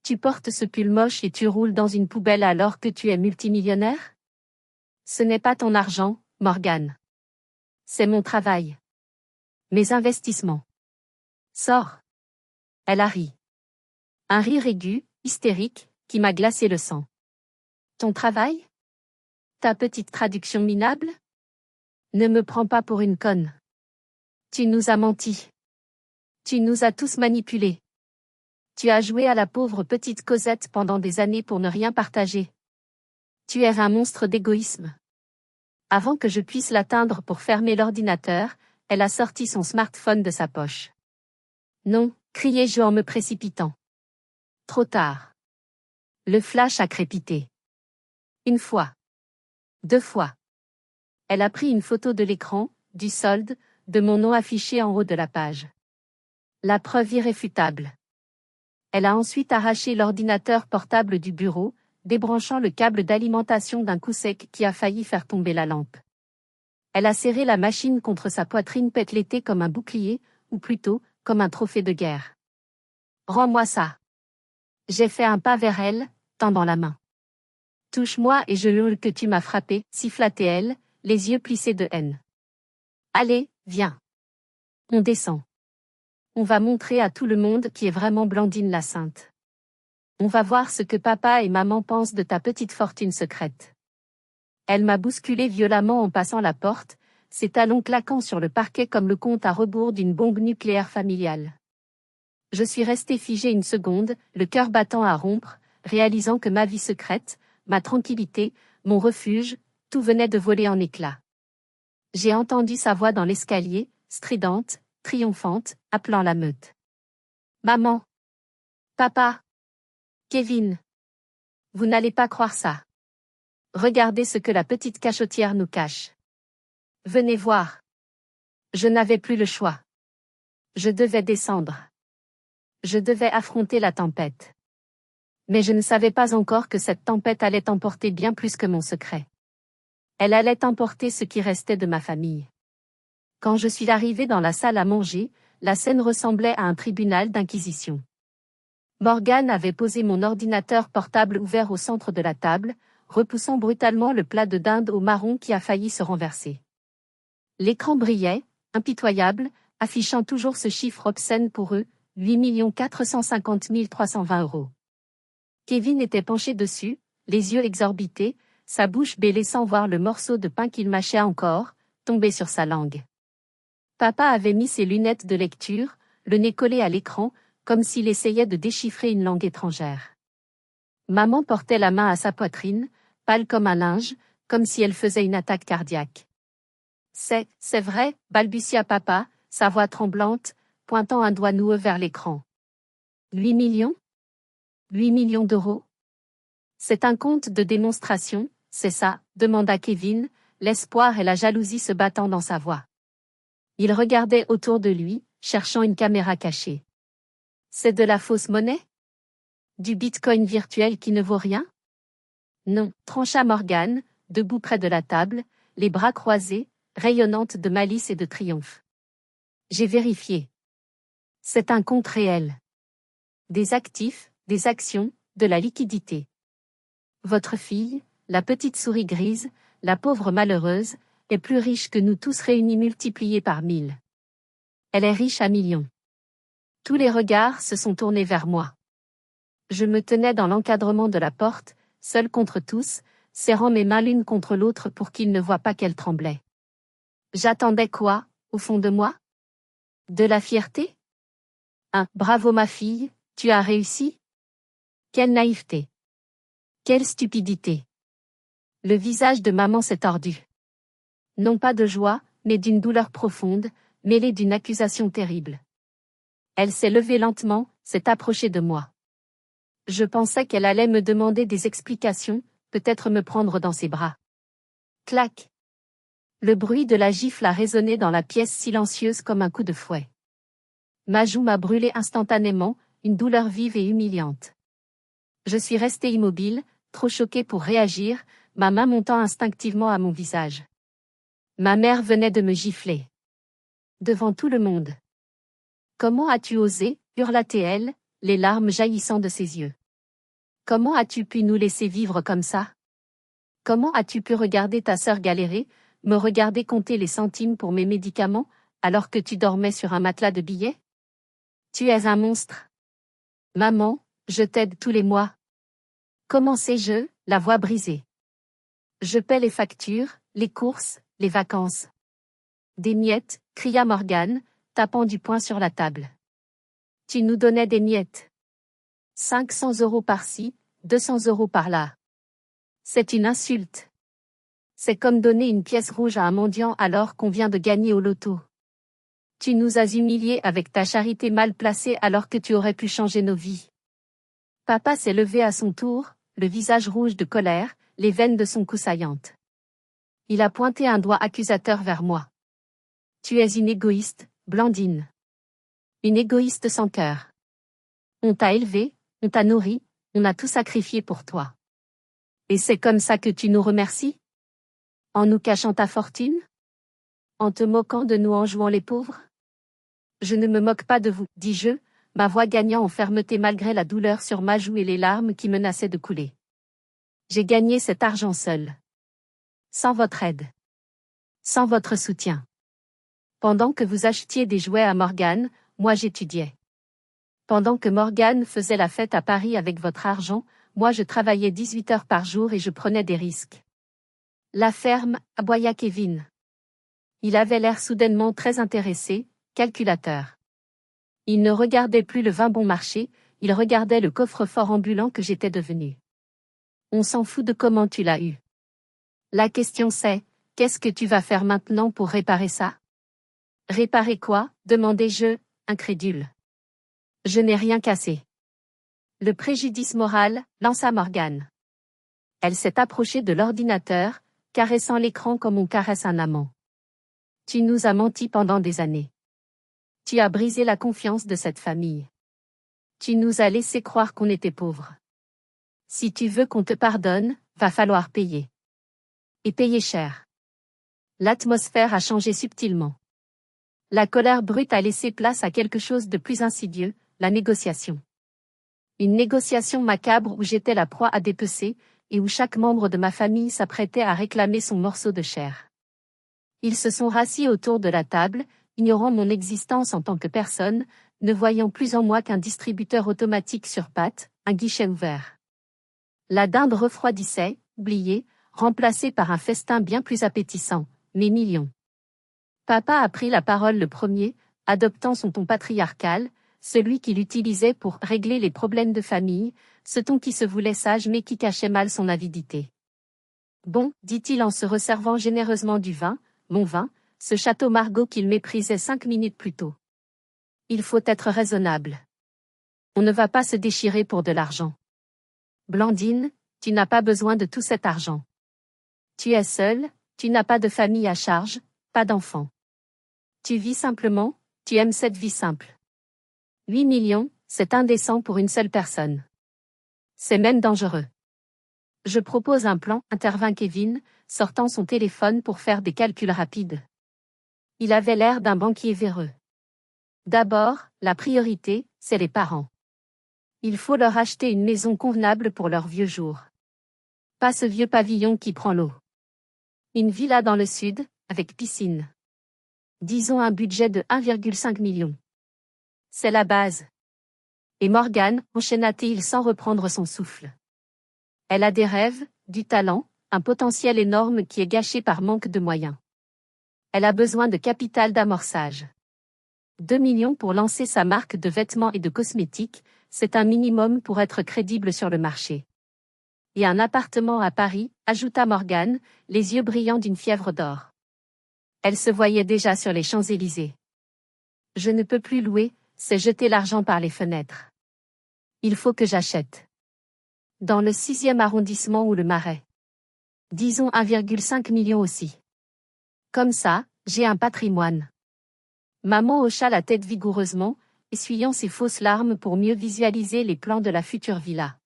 Tu portes ce pull moche et tu roules dans une poubelle alors que tu es multimillionnaire? Ce n'est pas ton argent, Morgane. C'est mon travail. Mes investissements. Sors. Elle a ri. Un rire aigu, hystérique, qui m'a glacé le sang. Ton travail? Ta petite traduction minable? Ne me prends pas pour une conne. Tu nous as menti. Tu nous as tous manipulés. Tu as joué à la pauvre petite Cosette pendant des années pour ne rien partager. Tu es un monstre d'égoïsme. Avant que je puisse l'atteindre pour fermer l'ordinateur, elle a sorti son smartphone de sa poche. Non, criai-je en me précipitant. Trop tard. Le flash a crépité. Une fois. Deux fois. Elle a pris une photo de l'écran, du solde, de mon nom affiché en haut de la page. La preuve irréfutable. Elle a ensuite arraché l'ordinateur portable du bureau, débranchant le câble d'alimentation d'un coup sec qui a failli faire tomber la lampe. Elle a serré la machine contre sa poitrine pétletée comme un bouclier, ou plutôt, comme un trophée de guerre. Rends-moi ça. J'ai fait un pas vers elle, tendant la main. Touche-moi et je hurle que tu m'as frappé, siffla-t-elle, les yeux plissés de haine. Allez, viens. On descend. On va montrer à tout le monde qui est vraiment Blandine la Sainte. On va voir ce que papa et maman pensent de ta petite fortune secrète. Elle m'a bousculé violemment en passant la porte, ses talons claquant sur le parquet comme le compte à rebours d'une bombe nucléaire familiale. Je suis resté figé une seconde, le cœur battant à rompre, réalisant que ma vie secrète, ma tranquillité, mon refuge, tout venait de voler en éclats. J'ai entendu sa voix dans l'escalier, stridente, triomphante, appelant la meute. Maman! Papa! Kevin! Vous n'allez pas croire ça. Regardez ce que la petite cachotière nous cache. Venez voir. Je n'avais plus le choix. Je devais descendre. Je devais affronter la tempête. Mais je ne savais pas encore que cette tempête allait emporter bien plus que mon secret. Elle allait emporter ce qui restait de ma famille. Quand je suis arrivé dans la salle à manger, la scène ressemblait à un tribunal d'inquisition. Morgane avait posé mon ordinateur portable ouvert au centre de la table, repoussant brutalement le plat de dinde au marron qui a failli se renverser. L'écran brillait, impitoyable, affichant toujours ce chiffre obscène pour eux, 8 450 320 €. Kevin était penché dessus, les yeux exorbités, sa bouche bée laissant voir le morceau de pain qu'il mâchait encore, tombé sur sa langue. Papa avait mis ses lunettes de lecture, le nez collé à l'écran, comme s'il essayait de déchiffrer une langue étrangère. Maman portait la main à sa poitrine, pâle comme un linge, comme si elle faisait une attaque cardiaque. C'est vrai, balbutia papa, sa voix tremblante, pointant un doigt noueux vers l'écran. 8 millions? 8 millions d'euros? C'est un compte de démonstration, c'est ça, demanda Kevin, l'espoir et la jalousie se battant dans sa voix. Il regardait autour de lui, cherchant une caméra cachée. C'est de la fausse monnaie? Du bitcoin virtuel qui ne vaut rien? Non, trancha Morgane, debout près de la table, les bras croisés, rayonnante de malice et de triomphe. J'ai vérifié. C'est un compte réel. Des actifs, des actions, de la liquidité. Votre fille, la petite souris grise, la pauvre malheureuse, est plus riche que nous tous réunis multipliés par 1000. Elle est riche à millions. Tous les regards se sont tournés vers moi. Je me tenais dans l'encadrement de la porte, seule contre tous, serrant mes mains l'une contre l'autre pour qu'ils ne voient pas qu'elle tremblait. J'attendais quoi, au fond de moi? De la fierté? Bravo ma fille, tu as réussi? Quelle naïveté! Quelle stupidité! Le visage de maman s'est tordu. Non pas de joie, mais d'une douleur profonde, mêlée d'une accusation terrible. Elle s'est levée lentement, s'est approchée de moi. Je pensais qu'elle allait me demander des explications, peut-être me prendre dans ses bras. Clac! Le bruit de la gifle a résonné dans la pièce silencieuse comme un coup de fouet. Ma joue m'a brûlé instantanément, une douleur vive et humiliante. Je suis restée immobile, trop choquée pour réagir, ma main montant instinctivement à mon visage. Ma mère venait de me gifler. Devant tout le monde. Comment as-tu osé, hurla-t-elle, les larmes jaillissant de ses yeux. Comment as-tu pu nous laisser vivre comme ça? Comment as-tu pu regarder ta sœur galérer, me regarder compter les centimes pour mes médicaments, alors que tu dormais sur un matelas de billets? Tu es un monstre. Maman, je t'aide tous les mois. Comment sais-je, la voix brisée. Je paie les factures, les courses, les vacances. Des miettes, cria Morgane, tapant du poing sur la table. Tu nous donnais des miettes. 500 € par-ci, 200 € par-là. C'est une insulte. C'est comme donner une pièce rouge à un mendiant alors qu'on vient de gagner au loto. Tu nous as humiliés avec ta charité mal placée alors que tu aurais pu changer nos vies. Papa s'est levé à son tour, le visage rouge de colère, les veines de son cou saillantes. Il a pointé un doigt accusateur vers moi. Tu es une égoïste, Blandine. Une égoïste sans cœur. On t'a élevé, on t'a nourri, on a tout sacrifié pour toi. Et c'est comme ça que tu nous remercies? En nous cachant ta fortune? En te moquant de nous en jouant les pauvres? Je ne me moque pas de vous, dis-je, ma voix gagnant en fermeté malgré la douleur sur ma joue et les larmes qui menaçaient de couler. J'ai gagné cet argent seul. Sans votre aide. Sans votre soutien. Pendant que vous achetiez des jouets à Morgane, moi j'étudiais. Pendant que Morgane faisait la fête à Paris avec votre argent, moi je travaillais 18 heures par jour et je prenais des risques. La ferme, aboya Kevin. Il avait l'air soudainement très intéressé, calculateur. Il ne regardait plus le vin bon marché, il regardait le coffre-fort ambulant que j'étais devenu. On s'en fout de comment tu l'as eu. La question c'est, qu'est-ce que tu vas faire maintenant pour réparer ça? Réparer quoi? Demandai-je, incrédule. Je n'ai rien cassé. Le préjudice moral, lança Morgane. Elle s'est approchée de l'ordinateur, caressant l'écran comme on caresse un amant. Tu nous as menti pendant des années. Tu as brisé la confiance de cette famille. Tu nous as laissé croire qu'on était pauvres. Si tu veux qu'on te pardonne, va falloir payer. Et payer cher. L'atmosphère a changé subtilement. La colère brute a laissé place à quelque chose de plus insidieux, la négociation. Une négociation macabre où j'étais la proie à dépecer, et où chaque membre de ma famille s'apprêtait à réclamer son morceau de chair. Ils se sont rassis autour de la table, ignorant mon existence en tant que personne, ne voyant plus en moi qu'un distributeur automatique sur pattes, un guichet ouvert. La dinde refroidissait, oubliée, remplacée par un festin bien plus appétissant, mes millions. Papa a pris la parole le premier, adoptant son ton patriarcal, celui qu'il utilisait pour régler les problèmes de famille, ce ton qui se voulait sage mais qui cachait mal son avidité. Bon, dit-il en se resservant généreusement du vin, mon vin, ce château Margaux qu'il méprisait 5 minutes plus tôt. Il faut être raisonnable. On ne va pas se déchirer pour de l'argent. Blandine, tu n'as pas besoin de tout cet argent. Tu es seule, tu n'as pas de famille à charge, pas d'enfants. Tu vis simplement, tu aimes cette vie simple. 8 millions, c'est indécent pour une seule personne. C'est même dangereux. Je propose un plan, intervint Kevin, sortant son téléphone pour faire des calculs rapides. Il avait l'air d'un banquier véreux. D'abord, la priorité, c'est les parents. Il faut leur acheter une maison convenable pour leurs vieux jours. Pas ce vieux pavillon qui prend l'eau. Une villa dans le sud, avec piscine. Disons un budget de 1,5 million. C'est la base. Et Morgane, enchaîna-t-il sans reprendre son souffle. Elle a des rêves, du talent, un potentiel énorme qui est gâché par manque de moyens. Elle a besoin de capital d'amorçage. 2 millions pour lancer sa marque de vêtements et de cosmétiques, c'est un minimum pour être crédible sur le marché. Et un appartement à Paris, ajouta Morgane, les yeux brillants d'une fièvre d'or. Elle se voyait déjà sur les Champs-Élysées. Je ne peux plus louer, c'est jeter l'argent par les fenêtres. Il faut que j'achète. Dans le 6e arrondissement ou le Marais. Disons 1,5 million aussi. Comme ça, j'ai un patrimoine. Maman hocha la tête vigoureusement, essuyant ses fausses larmes pour mieux visualiser les plans de la future villa.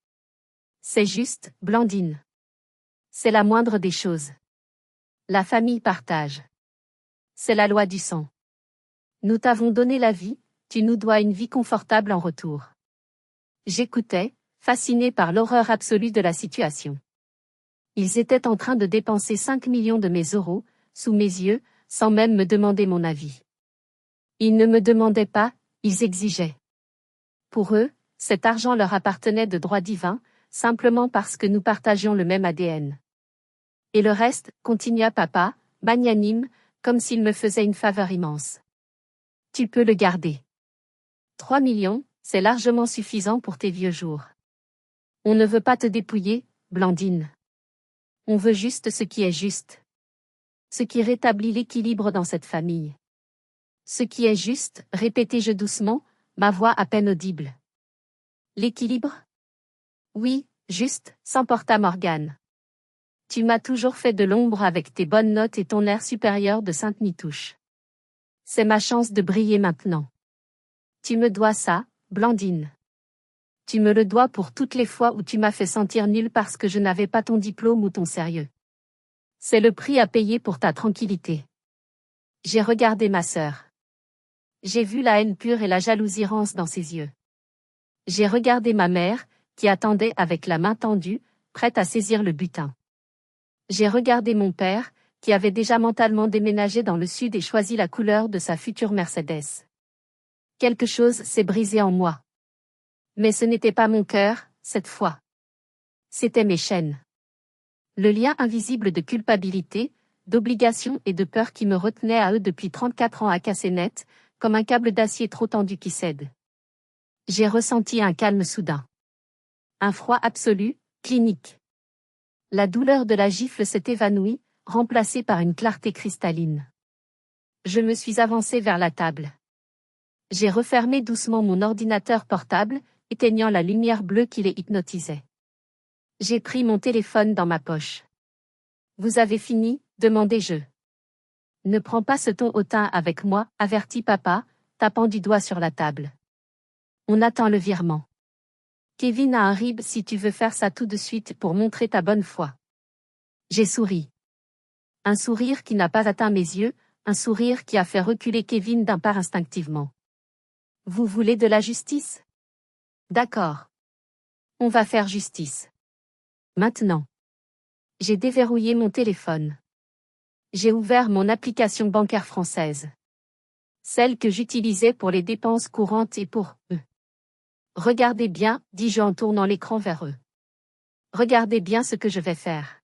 C'est juste, Blandine. C'est la moindre des choses. La famille partage. C'est la loi du sang. Nous t'avons donné la vie, tu nous dois une vie confortable en retour. J'écoutais, fasciné par l'horreur absolue de la situation. Ils étaient en train de dépenser 5 millions de mes euros, sous mes yeux, sans même me demander mon avis. Ils ne me demandaient pas, ils exigeaient. Pour eux, cet argent leur appartenait de droit divin, simplement parce que nous partagions le même ADN. Et le reste, continua papa, magnanime, comme s'il me faisait une faveur immense. Tu peux le garder. 3 millions, c'est largement suffisant pour tes vieux jours. On ne veut pas te dépouiller, Blandine. On veut juste ce qui est juste. Ce qui rétablit l'équilibre dans cette famille. Ce qui est juste, répétai-je doucement, ma voix à peine audible. L'équilibre? Oui, juste, s'emporta Morgane. Tu m'as toujours fait de l'ombre avec tes bonnes notes et ton air supérieur de Sainte-Nitouche. C'est ma chance de briller maintenant. Tu me dois ça, Blandine. Tu me le dois pour toutes les fois où tu m'as fait sentir nulle parce que je n'avais pas ton diplôme ou ton sérieux. C'est le prix à payer pour ta tranquillité. J'ai regardé ma sœur. J'ai vu la haine pure et la jalousie rance dans ses yeux. J'ai regardé ma mère, qui attendait avec la main tendue, prête à saisir le butin. J'ai regardé mon père, qui avait déjà mentalement déménagé dans le sud et choisi la couleur de sa future Mercedes. Quelque chose s'est brisé en moi. Mais ce n'était pas mon cœur, cette fois. C'étaient mes chaînes. Le lien invisible de culpabilité, d'obligation et de peur qui me retenait à eux depuis 34 ans à casser net, comme un câble d'acier trop tendu qui cède. J'ai ressenti un calme soudain. Un froid absolu, clinique. La douleur de la gifle s'est évanouie, remplacée par une clarté cristalline. Je me suis avancé vers la table. J'ai refermé doucement mon ordinateur portable, éteignant la lumière bleue qui les hypnotisait. J'ai pris mon téléphone dans ma poche. Vous avez fini, demandai-je. Ne prends pas ce ton hautain avec moi, avertit papa, tapant du doigt sur la table. On attend le virement. Kevin a un RIB si tu veux faire ça tout de suite pour montrer ta bonne foi. J'ai souri. Un sourire qui n'a pas atteint mes yeux, un sourire qui a fait reculer Kevin d'un pas instinctivement. Vous voulez de la justice? D'accord. On va faire justice. Maintenant. J'ai déverrouillé mon téléphone. J'ai ouvert mon application bancaire française. Celle que j'utilisais pour les dépenses courantes et pour eux. Regardez bien, dis-je en tournant l'écran vers eux. Regardez bien ce que je vais faire.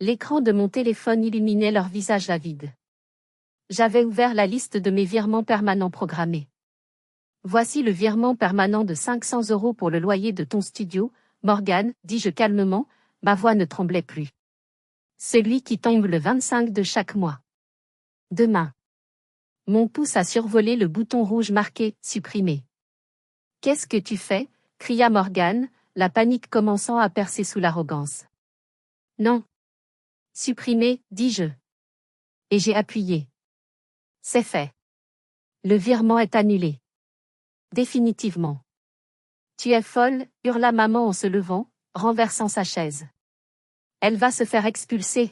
L'écran de mon téléphone illuminait leur visage avide. J'avais ouvert la liste de mes virements permanents programmés. Voici le virement permanent de 500 € pour le loyer de ton studio, Morgane, dis-je calmement, ma voix ne tremblait plus. Celui qui tombe le 25 de chaque mois. Demain. Mon pouce a survolé le bouton rouge marqué « Supprimer ». « Qu'est-ce que tu fais » cria Morgane, la panique commençant à percer sous l'arrogance. « Non. Supprimer, dis-je. » Et j'ai appuyé. C'est fait. Le virement est annulé. Définitivement. Tu es folle, hurla maman en se levant, renversant sa chaise. Elle va se faire expulser.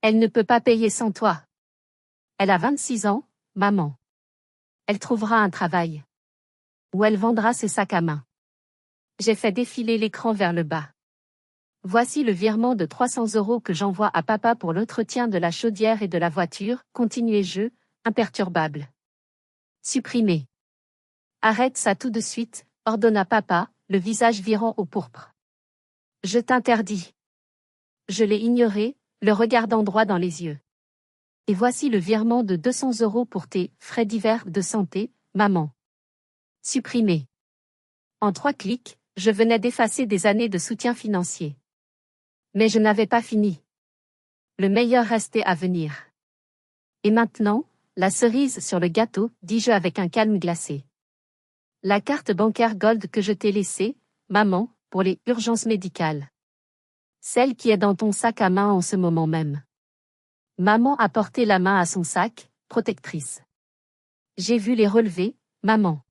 Elle ne peut pas payer sans toi. Elle a 26 ans, maman. Elle trouvera un travail. Ou elle vendra ses sacs à main. J'ai fait défiler l'écran vers le bas. Voici le virement de 300 € que j'envoie à papa pour l'entretien de la chaudière et de la voiture, continuai-je, imperturbable. Supprimer. Arrête ça tout de suite, ordonna papa, le visage virant au pourpre. Je t'interdis. Je l'ai ignoré, le regardant droit dans les yeux. Et voici le virement de 200 € pour tes frais divers de santé, maman. Supprimer. En 3 clics, je venais d'effacer des années de soutien financier. Mais je n'avais pas fini. Le meilleur restait à venir. Et maintenant, la cerise sur le gâteau, dis-je avec un calme glacé. La carte bancaire Gold que je t'ai laissée, maman, pour les urgences médicales. Celle qui est dans ton sac à main en ce moment même. Maman a porté la main à son sac, protectrice. J'ai vu les relevés, maman.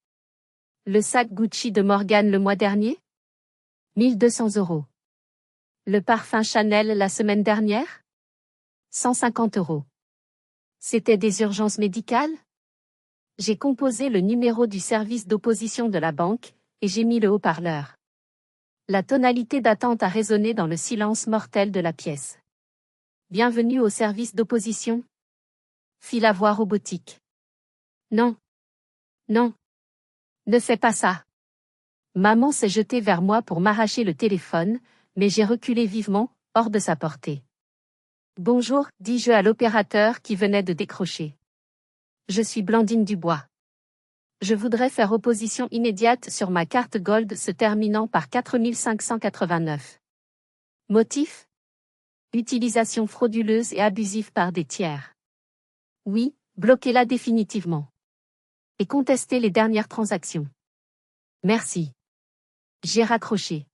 Le sac Gucci de Morgane le mois dernier ? 1200 €. Le parfum Chanel la semaine dernière ? 150 €. C'était des urgences médicales ? J'ai composé le numéro du service d'opposition de la banque, et j'ai mis le haut-parleur. La tonalité d'attente a résonné dans le silence mortel de la pièce. Bienvenue au service d'opposition ? Fit la voix robotique. Non. Non. Ne fais pas ça. Maman s'est jetée vers moi pour m'arracher le téléphone, mais j'ai reculé vivement, hors de sa portée. Bonjour, dis-je à l'opérateur qui venait de décrocher. Je suis Blandine Dubois. Je voudrais faire opposition immédiate sur ma carte Gold se terminant par 4589. Motif ? Utilisation frauduleuse et abusive par des tiers. Oui, bloquez-la définitivement. Et contestez les dernières transactions. Merci. J'ai raccroché.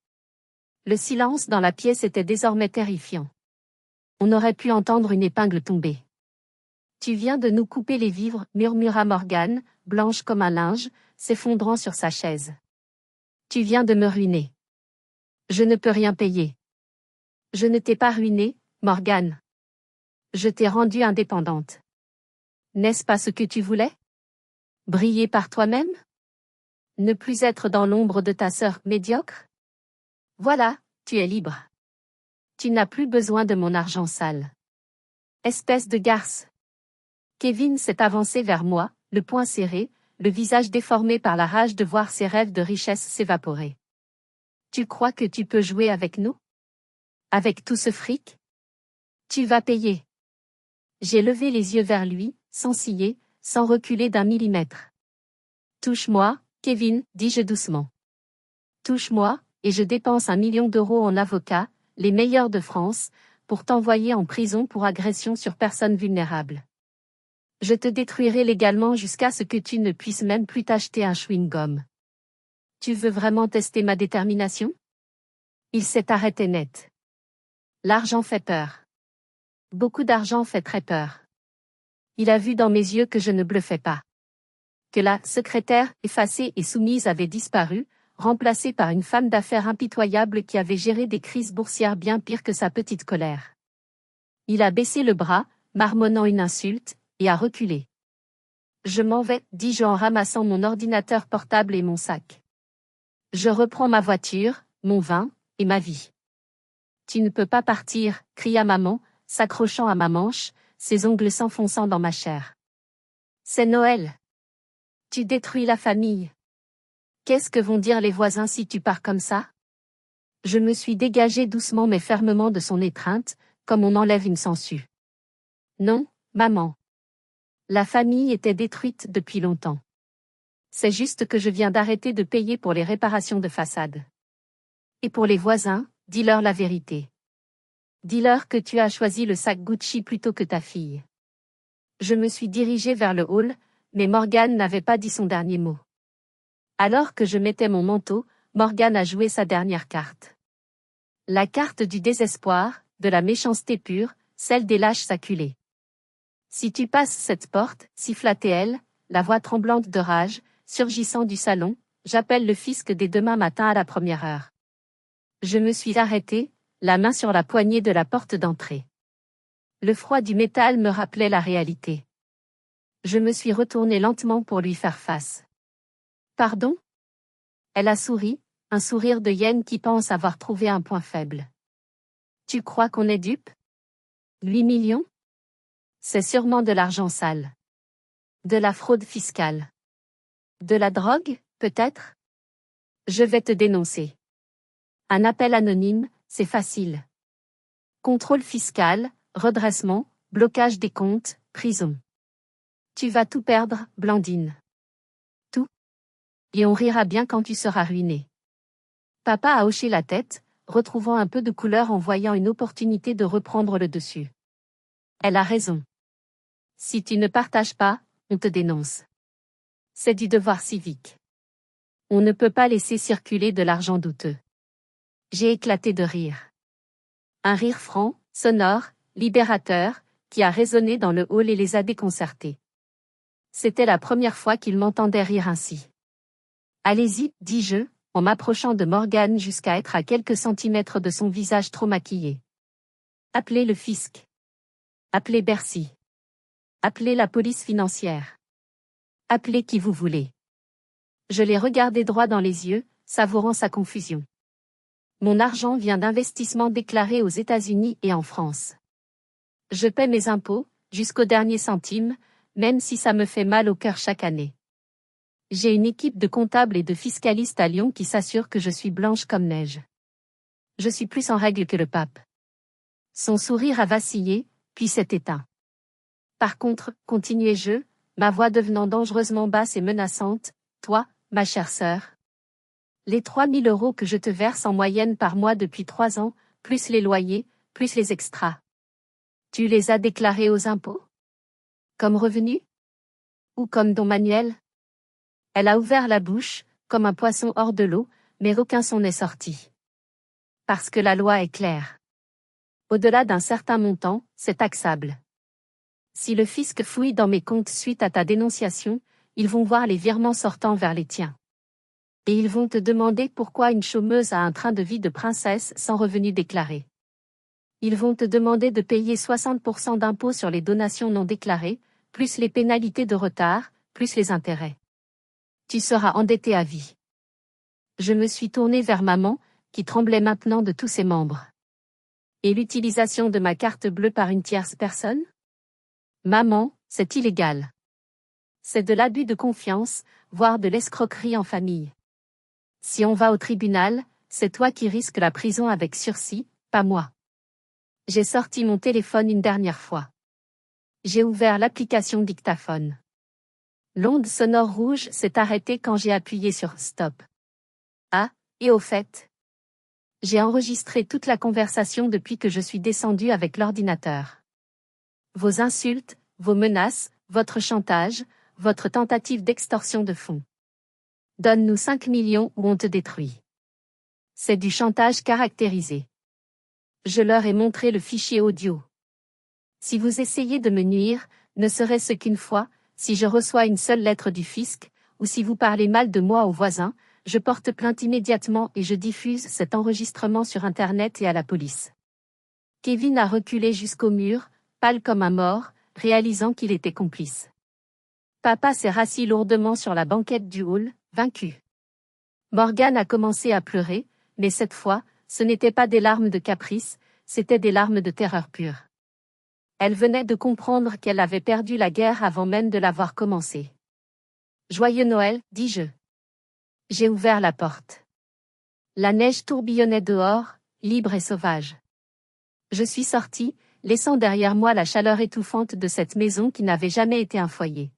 Le silence dans la pièce était désormais terrifiant. On aurait pu entendre une épingle tomber. Tu viens de nous couper les vivres, murmura Morgane, blanche comme un linge, s'effondrant sur sa chaise. Tu viens de me ruiner. Je ne peux rien payer. Je ne t'ai pas ruiné, Morgane. Je t'ai rendue indépendante. N'est-ce pas ce que tu voulais ? Briller par toi-même ? Ne plus être dans l'ombre de ta sœur médiocre ? Voilà, tu es libre. Tu n'as plus besoin de mon argent sale. Espèce de garce. Kevin s'est avancé vers moi, le poing serré, le visage déformé par la rage de voir ses rêves de richesse s'évaporer. Tu crois que tu peux jouer avec nous ? Avec tout ce fric ? Tu vas payer. J'ai levé les yeux vers lui, sans ciller, sans reculer d'un millimètre. Touche-moi, Kevin, dis-je doucement. Touche-moi, et je dépense 1 million d'euros en avocats, les meilleurs de France, pour t'envoyer en prison pour agression sur personne vulnérable. Je te détruirai légalement jusqu'à ce que tu ne puisses même plus t'acheter un chewing-gum. Tu veux vraiment tester ma détermination ? Il s'est arrêté net. L'argent fait peur. Beaucoup d'argent fait très peur. Il a vu dans mes yeux que je ne bluffais pas. Que la secrétaire, effacée et soumise, avait disparu, remplacée par une femme d'affaires impitoyable qui avait géré des crises boursières bien pires que sa petite colère. Il a baissé le bras, marmonnant une insulte, et a reculé. Je m'en vais, dis-je en ramassant mon ordinateur portable et mon sac. Je reprends ma voiture, mon vin, et ma vie. Tu ne peux pas partir, cria maman, s'accrochant à ma manche, ses ongles s'enfonçant dans ma chair. C'est Noël. Tu détruis la famille. Qu'est-ce que vont dire les voisins si tu pars comme ça ? Je me suis dégagée doucement mais fermement de son étreinte, comme on enlève une sangsue. Non, maman. La famille était détruite depuis longtemps. C'est juste que je viens d'arrêter de payer pour les réparations de façade. Et pour les voisins, dis-leur la vérité. Dis-leur que tu as choisi le sac Gucci plutôt que ta fille. Je me suis dirigée vers le hall, mais Morgane n'avait pas dit son dernier mot. Alors que je mettais mon manteau, Morgane a joué sa dernière carte. La carte du désespoir, de la méchanceté pure, celle des lâches saculés. Si tu passes cette porte, siffla-t-elle, la voix tremblante de rage, surgissant du salon, j'appelle le fisc dès demain matin à la première heure. Je me suis arrêtée, la main sur la poignée de la porte d'entrée. Le froid du métal me rappelait la réalité. Je me suis retournée lentement pour lui faire face. Pardon? Elle a souri, un sourire de hyène qui pense avoir trouvé un point faible. Tu crois qu'on est dupe? 8 millions? C'est sûrement de l'argent sale. De la fraude fiscale. De la drogue, peut-être? Je vais te dénoncer. Un appel anonyme, c'est facile. Contrôle fiscal, redressement, blocage des comptes, prison. Tu vas tout perdre, Blandine. Tout. Et on rira bien quand tu seras ruiné. Papa a hoché la tête, retrouvant un peu de couleur en voyant une opportunité de reprendre le dessus. Elle a raison. Si tu ne partages pas, on te dénonce. C'est du devoir civique. On ne peut pas laisser circuler de l'argent douteux. J'ai éclaté de rire. Un rire franc, sonore, libérateur, qui a résonné dans le hall et les a déconcertés. C'était la première fois qu'il m'entendait rire ainsi. Allez-y, dis-je, en m'approchant de Morgane jusqu'à être à quelques centimètres de son visage trop maquillé. Appelez le fisc. Appelez Bercy. Appelez la police financière. Appelez qui vous voulez. Je l'ai regardé droit dans les yeux, savourant sa confusion. Mon argent vient d'investissements déclarés aux États-Unis et en France. Je paie mes impôts, jusqu'au dernier centime, même si ça me fait mal au cœur chaque année. J'ai une équipe de comptables et de fiscalistes à Lyon qui s'assurent que je suis blanche comme neige. Je suis plus en règle que le pape. Son sourire a vacillé, puis s'est éteint. Par contre, continuai-je, ma voix devenant dangereusement basse et menaçante, toi, ma chère sœur. Les 3 000 € que je te verse en moyenne par mois depuis 3 ans, plus les loyers, plus les extras. Tu les as déclarés aux impôts? Comme revenus? Ou comme don manuel? Elle a ouvert la bouche, comme un poisson hors de l'eau, mais aucun son n'est sorti. Parce que la loi est claire. Au-delà d'un certain montant, c'est taxable. Si le fisc fouille dans mes comptes suite à ta dénonciation, ils vont voir les virements sortant vers les tiens. Et ils vont te demander pourquoi une chômeuse a un train de vie de princesse sans revenu déclaré. Ils vont te demander de payer 60% d'impôts sur les donations non déclarées, plus les pénalités de retard, plus les intérêts. Tu seras endetté à vie. Je me suis tournée vers maman, qui tremblait maintenant de tous ses membres. Et l'utilisation de ma carte bleue par une tierce personne? Maman, c'est illégal. C'est de l'abus de confiance, voire de l'escroquerie en famille. Si on va au tribunal, c'est toi qui risques la prison avec sursis, pas moi. J'ai sorti mon téléphone une dernière fois. J'ai ouvert l'application dictaphone. L'onde sonore rouge s'est arrêtée quand j'ai appuyé sur Stop. Ah, et au fait, j'ai enregistré toute la conversation depuis que je suis descendue avec l'ordinateur. Vos insultes, vos menaces, votre chantage, votre tentative d'extorsion de fonds. Donne-nous 5 millions ou on te détruit. C'est du chantage caractérisé. Je leur ai montré le fichier audio. Si vous essayez de me nuire, ne serait-ce qu'une fois, si je reçois une seule lettre du fisc, ou si vous parlez mal de moi aux voisins, je porte plainte immédiatement et je diffuse cet enregistrement sur Internet et à la police. Kevin a reculé jusqu'au mur, pâle comme un mort, réalisant qu'il était complice. Papa s'est rassis lourdement sur la banquette du hall, vaincu. Morgane a commencé à pleurer, mais cette fois, ce n'étaient pas des larmes de caprice, c'étaient des larmes de terreur pure. Elle venait de comprendre qu'elle avait perdu la guerre avant même de l'avoir commencée. Joyeux Noël, dis-je. J'ai ouvert la porte. La neige tourbillonnait dehors, libre et sauvage. Je suis sortie, laissant derrière moi la chaleur étouffante de cette maison qui n'avait jamais été un foyer.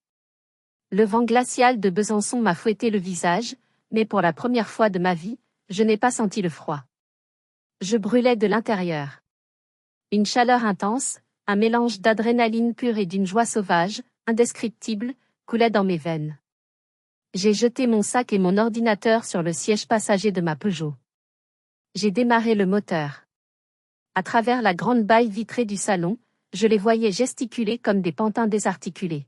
Le vent glacial de Besançon m'a fouetté le visage, mais pour la première fois de ma vie, je n'ai pas senti le froid. Je brûlais de l'intérieur. Une chaleur intense, un mélange d'adrénaline pure et d'une joie sauvage, indescriptible, coulait dans mes veines. J'ai jeté mon sac et mon ordinateur sur le siège passager de ma Peugeot. J'ai démarré le moteur. À travers la grande baille vitrée du salon, je les voyais gesticuler comme des pantins désarticulés.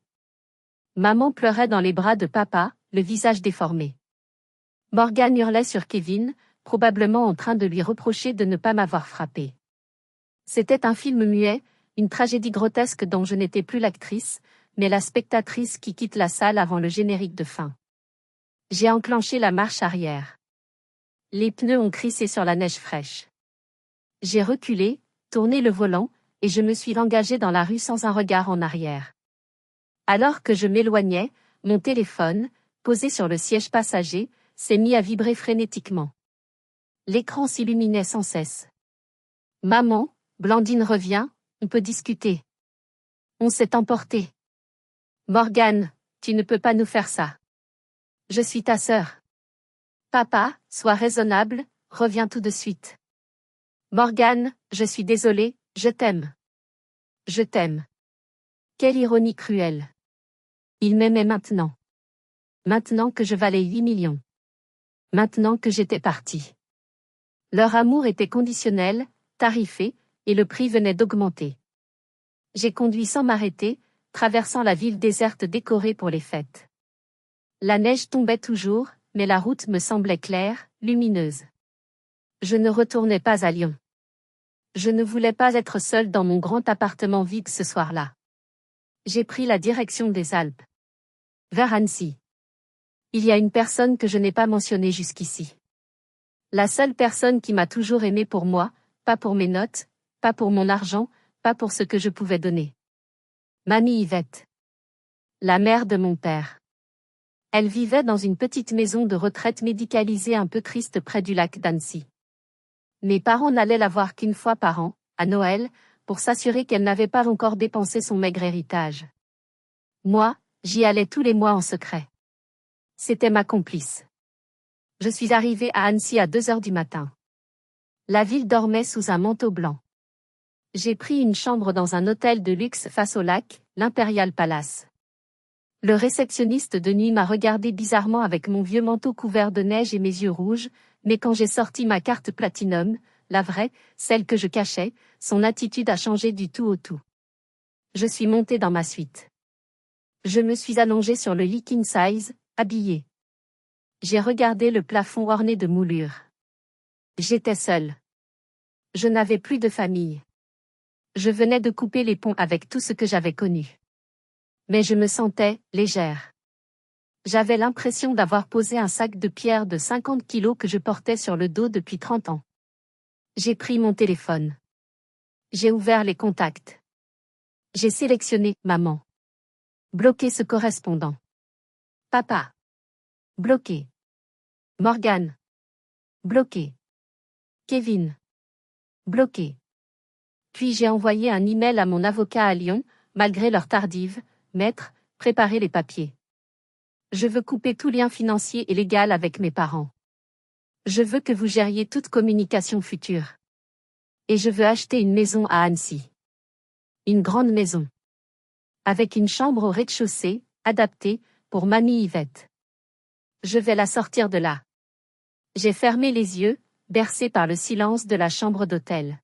Maman pleurait dans les bras de papa, le visage déformé. Morgan hurlait sur Kevin, probablement en train de lui reprocher de ne pas m'avoir frappé. C'était un film muet, une tragédie grotesque dont je n'étais plus l'actrice, mais la spectatrice qui quitte la salle avant le générique de fin. J'ai enclenché la marche arrière. Les pneus ont crissé sur la neige fraîche. J'ai reculé, tourné le volant, et je me suis engagé dans la rue sans un regard en arrière. Alors que je m'éloignais, mon téléphone, posé sur le siège passager, s'est mis à vibrer frénétiquement. L'écran s'illuminait sans cesse. Maman, Blandine revient, on peut discuter. On s'est emporté. Morgan, tu ne peux pas nous faire ça. Je suis ta sœur. Papa, sois raisonnable, reviens tout de suite. Morgan, je suis désolée, je t'aime. Je t'aime. Quelle ironie cruelle. Il m'aimait maintenant. Maintenant que je valais 8 millions. Maintenant que j'étais parti. Leur amour était conditionnel, tarifé, et le prix venait d'augmenter. J'ai conduit sans m'arrêter, traversant la ville déserte décorée pour les fêtes. La neige tombait toujours, mais la route me semblait claire, lumineuse. Je ne retournais pas à Lyon. Je ne voulais pas être seule dans mon grand appartement vide ce soir-là. J'ai pris la direction des Alpes. Vers Annecy. Il y a une personne que je n'ai pas mentionnée jusqu'ici. La seule personne qui m'a toujours aimée pour moi, pas pour mes notes, pas pour mon argent, pas pour ce que je pouvais donner. Mamie Yvette. La mère de mon père. Elle vivait dans une petite maison de retraite médicalisée un peu triste près du lac d'Annecy. Mes parents n'allaient la voir qu'une fois par an, à Noël, pour s'assurer qu'elle n'avait pas encore dépensé son maigre héritage. Moi, j'y allais tous les mois en secret. C'était ma complice. Je suis arrivée à Annecy à 2 heures du matin. La ville dormait sous un manteau blanc. J'ai pris une chambre dans un hôtel de luxe face au lac, l'Imperial Palace. Le réceptionniste de nuit m'a regardé bizarrement avec mon vieux manteau couvert de neige et mes yeux rouges, mais quand j'ai sorti ma carte Platinum, la vraie, celle que je cachais, son attitude a changé du tout au tout. Je suis montée dans ma suite. Je me suis allongée sur le lit king size, habillée. J'ai regardé le plafond orné de moulures. J'étais seule. Je n'avais plus de famille. Je venais de couper les ponts avec tout ce que j'avais connu. Mais je me sentais légère. J'avais l'impression d'avoir posé un sac de pierre de 50 kilos que je portais sur le dos depuis 30 ans. J'ai pris mon téléphone. J'ai ouvert les contacts. J'ai sélectionné maman. Bloqué ce correspondant. Papa. Bloqué. Morgan. Bloqué. Kevin. Bloqué. Puis j'ai envoyé un email à mon avocat à Lyon, malgré leur tardive, maître, préparez les papiers. Je veux couper tout lien financier et légal avec mes parents. Je veux que vous gériez toute communication future. Et je veux acheter une maison à Annecy. Une grande maison. Avec une chambre au rez-de-chaussée, adaptée, pour mamie Yvette. Je vais la sortir de là. J'ai fermé les yeux, bercé par le silence de la chambre d'hôtel.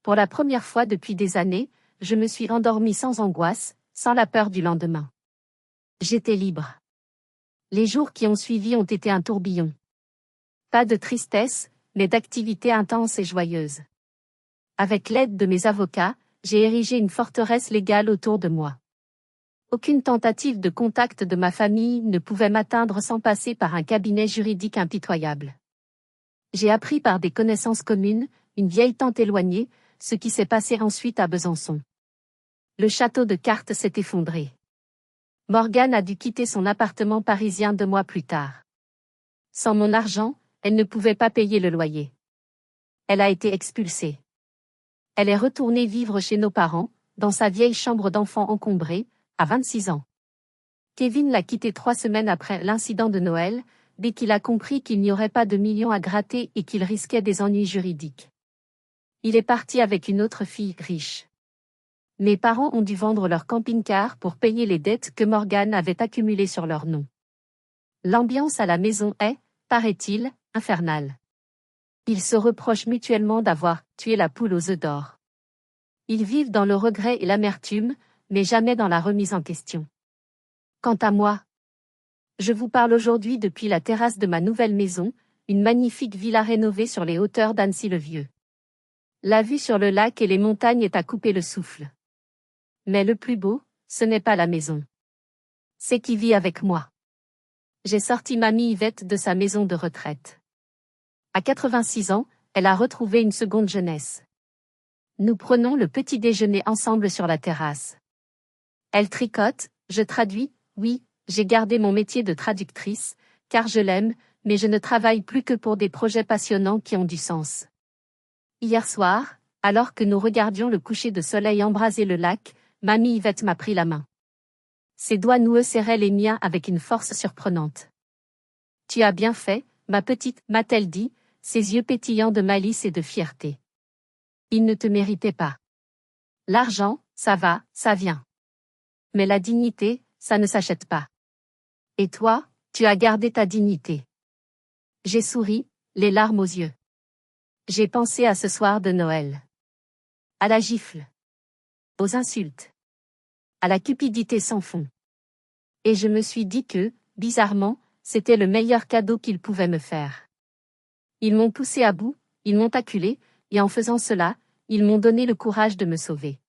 Pour la première fois depuis des années, je me suis endormie sans angoisse, sans la peur du lendemain. J'étais libre. Les jours qui ont suivi ont été un tourbillon. Pas de tristesse, mais d'activités intenses et joyeuses. Avec l'aide de mes avocats, j'ai érigé une forteresse légale autour de moi. Aucune tentative de contact de ma famille ne pouvait m'atteindre sans passer par un cabinet juridique impitoyable. J'ai appris par des connaissances communes, une vieille tante éloignée, ce qui s'est passé ensuite à Besançon. Le château de cartes s'est effondré. Morgan a dû quitter son appartement parisien 2 mois plus tard. Sans mon argent, elle ne pouvait pas payer le loyer. Elle a été expulsée. Elle est retournée vivre chez nos parents, dans sa vieille chambre d'enfant encombrée, à 26 ans. Kevin l'a quittée 3 semaines après l'incident de Noël, dès qu'il a compris qu'il n'y aurait pas de millions à gratter et qu'il risquait des ennuis juridiques. Il est parti avec une autre fille riche. Mes parents ont dû vendre leur camping-car pour payer les dettes que Morgan avait accumulées sur leur nom. L'ambiance à la maison est, paraît-il, infernale. Ils se reprochent mutuellement d'avoir tué la poule aux œufs d'or. Ils vivent dans le regret et l'amertume, mais jamais dans la remise en question. Quant à moi, je vous parle aujourd'hui depuis la terrasse de ma nouvelle maison, une magnifique villa rénovée sur les hauteurs d'Annecy-le-Vieux. La vue sur le lac et les montagnes est à couper le souffle. Mais le plus beau, ce n'est pas la maison. C'est qui vit avec moi. J'ai sorti mamie Yvette de sa maison de retraite. À 86 ans, elle a retrouvé une seconde jeunesse. Nous prenons le petit déjeuner ensemble sur la terrasse. Elle tricote, je traduis, oui, j'ai gardé mon métier de traductrice, car je l'aime, mais je ne travaille plus que pour des projets passionnants qui ont du sens. Hier soir, alors que nous regardions le coucher de soleil embraser le lac, mamie Yvette m'a pris la main. Ses doigts noueux serraient les miens avec une force surprenante. « Tu as bien fait, ma petite, m'a-t-elle dit, ses yeux pétillants de malice et de fierté. Il ne te méritait pas. L'argent, ça va, ça vient. Mais la dignité, ça ne s'achète pas. Et toi, tu as gardé ta dignité. » J'ai souri, les larmes aux yeux. J'ai pensé à ce soir de Noël. À la gifle. Aux insultes. À la cupidité sans fond. Et je me suis dit que, bizarrement, c'était le meilleur cadeau qu'ils pouvaient me faire. Ils m'ont poussé à bout, ils m'ont acculé, et en faisant cela, ils m'ont donné le courage de me sauver.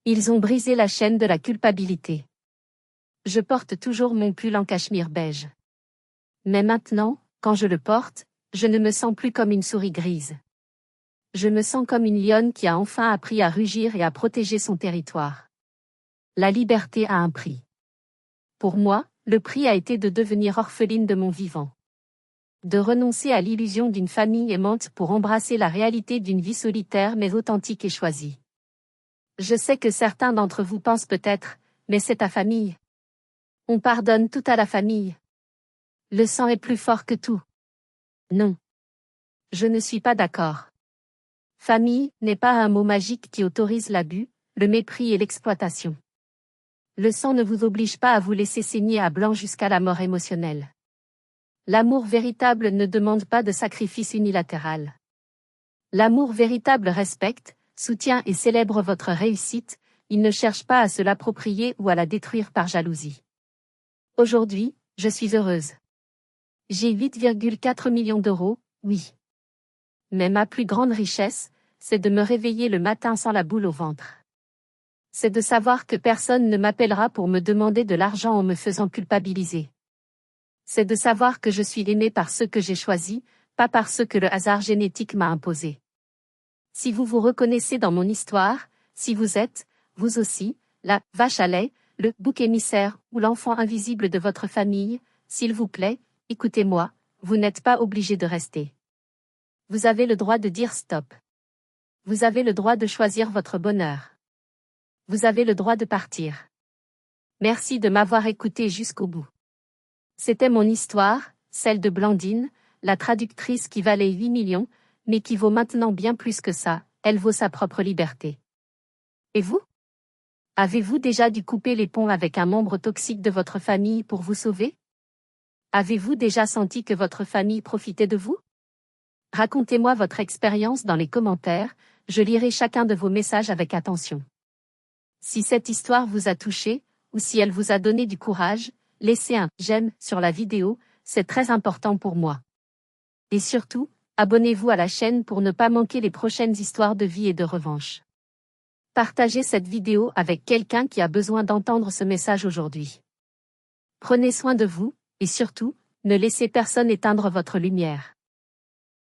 Ils ont brisé la chaîne de la culpabilité. Je porte toujours mon pull en cachemire beige. Mais maintenant, quand je le porte, je ne me sens plus comme une souris grise. Je me sens comme une lionne qui a enfin appris à rugir et à protéger son territoire. La liberté a un prix. Pour moi, le prix a été de devenir orpheline de mon vivant. De renoncer à l'illusion d'une famille aimante pour embrasser la réalité d'une vie solitaire mais authentique et choisie. Je sais que certains d'entre vous pensent peut-être, mais c'est ta famille. On pardonne tout à la famille. Le sang est plus fort que tout. Non. Je ne suis pas d'accord. Famille n'est pas un mot magique qui autorise l'abus, le mépris et l'exploitation. Le sang ne vous oblige pas à vous laisser saigner à blanc jusqu'à la mort émotionnelle. L'amour véritable ne demande pas de sacrifice unilatéral. L'amour véritable respecte, soutient et célèbre votre réussite, il ne cherche pas à se l'approprier ou à la détruire par jalousie. Aujourd'hui, je suis heureuse. J'ai 8,4 millions d'euros, oui. Mais ma plus grande richesse, c'est de me réveiller le matin sans la boule au ventre. C'est de savoir que personne ne m'appellera pour me demander de l'argent en me faisant culpabiliser. C'est de savoir que je suis aimée par ceux que j'ai choisis, pas par ceux que le hasard génétique m'a imposés. Si vous vous reconnaissez dans mon histoire, si vous êtes, vous aussi, la vache à lait, le bouc émissaire ou l'enfant invisible de votre famille, s'il vous plaît, écoutez-moi, vous n'êtes pas obligé de rester. Vous avez le droit de dire stop. Vous avez le droit de choisir votre bonheur. Vous avez le droit de partir. Merci de m'avoir écouté jusqu'au bout. C'était mon histoire, celle de Blandine, la traductrice qui valait 8 millions, mais qui vaut maintenant bien plus que ça, elle vaut sa propre liberté. Et vous? Avez-vous déjà dû couper les ponts avec un membre toxique de votre famille pour vous sauver? Avez-vous déjà senti que votre famille profitait de vous? Racontez-moi votre expérience dans les commentaires, je lirai chacun de vos messages avec attention. Si cette histoire vous a touché, ou si elle vous a donné du courage, laissez un « j'aime » sur la vidéo, c'est très important pour moi. Et surtout, abonnez-vous à la chaîne pour ne pas manquer les prochaines histoires de vie et de revanche. Partagez cette vidéo avec quelqu'un qui a besoin d'entendre ce message aujourd'hui. Prenez soin de vous, et surtout, ne laissez personne éteindre votre lumière.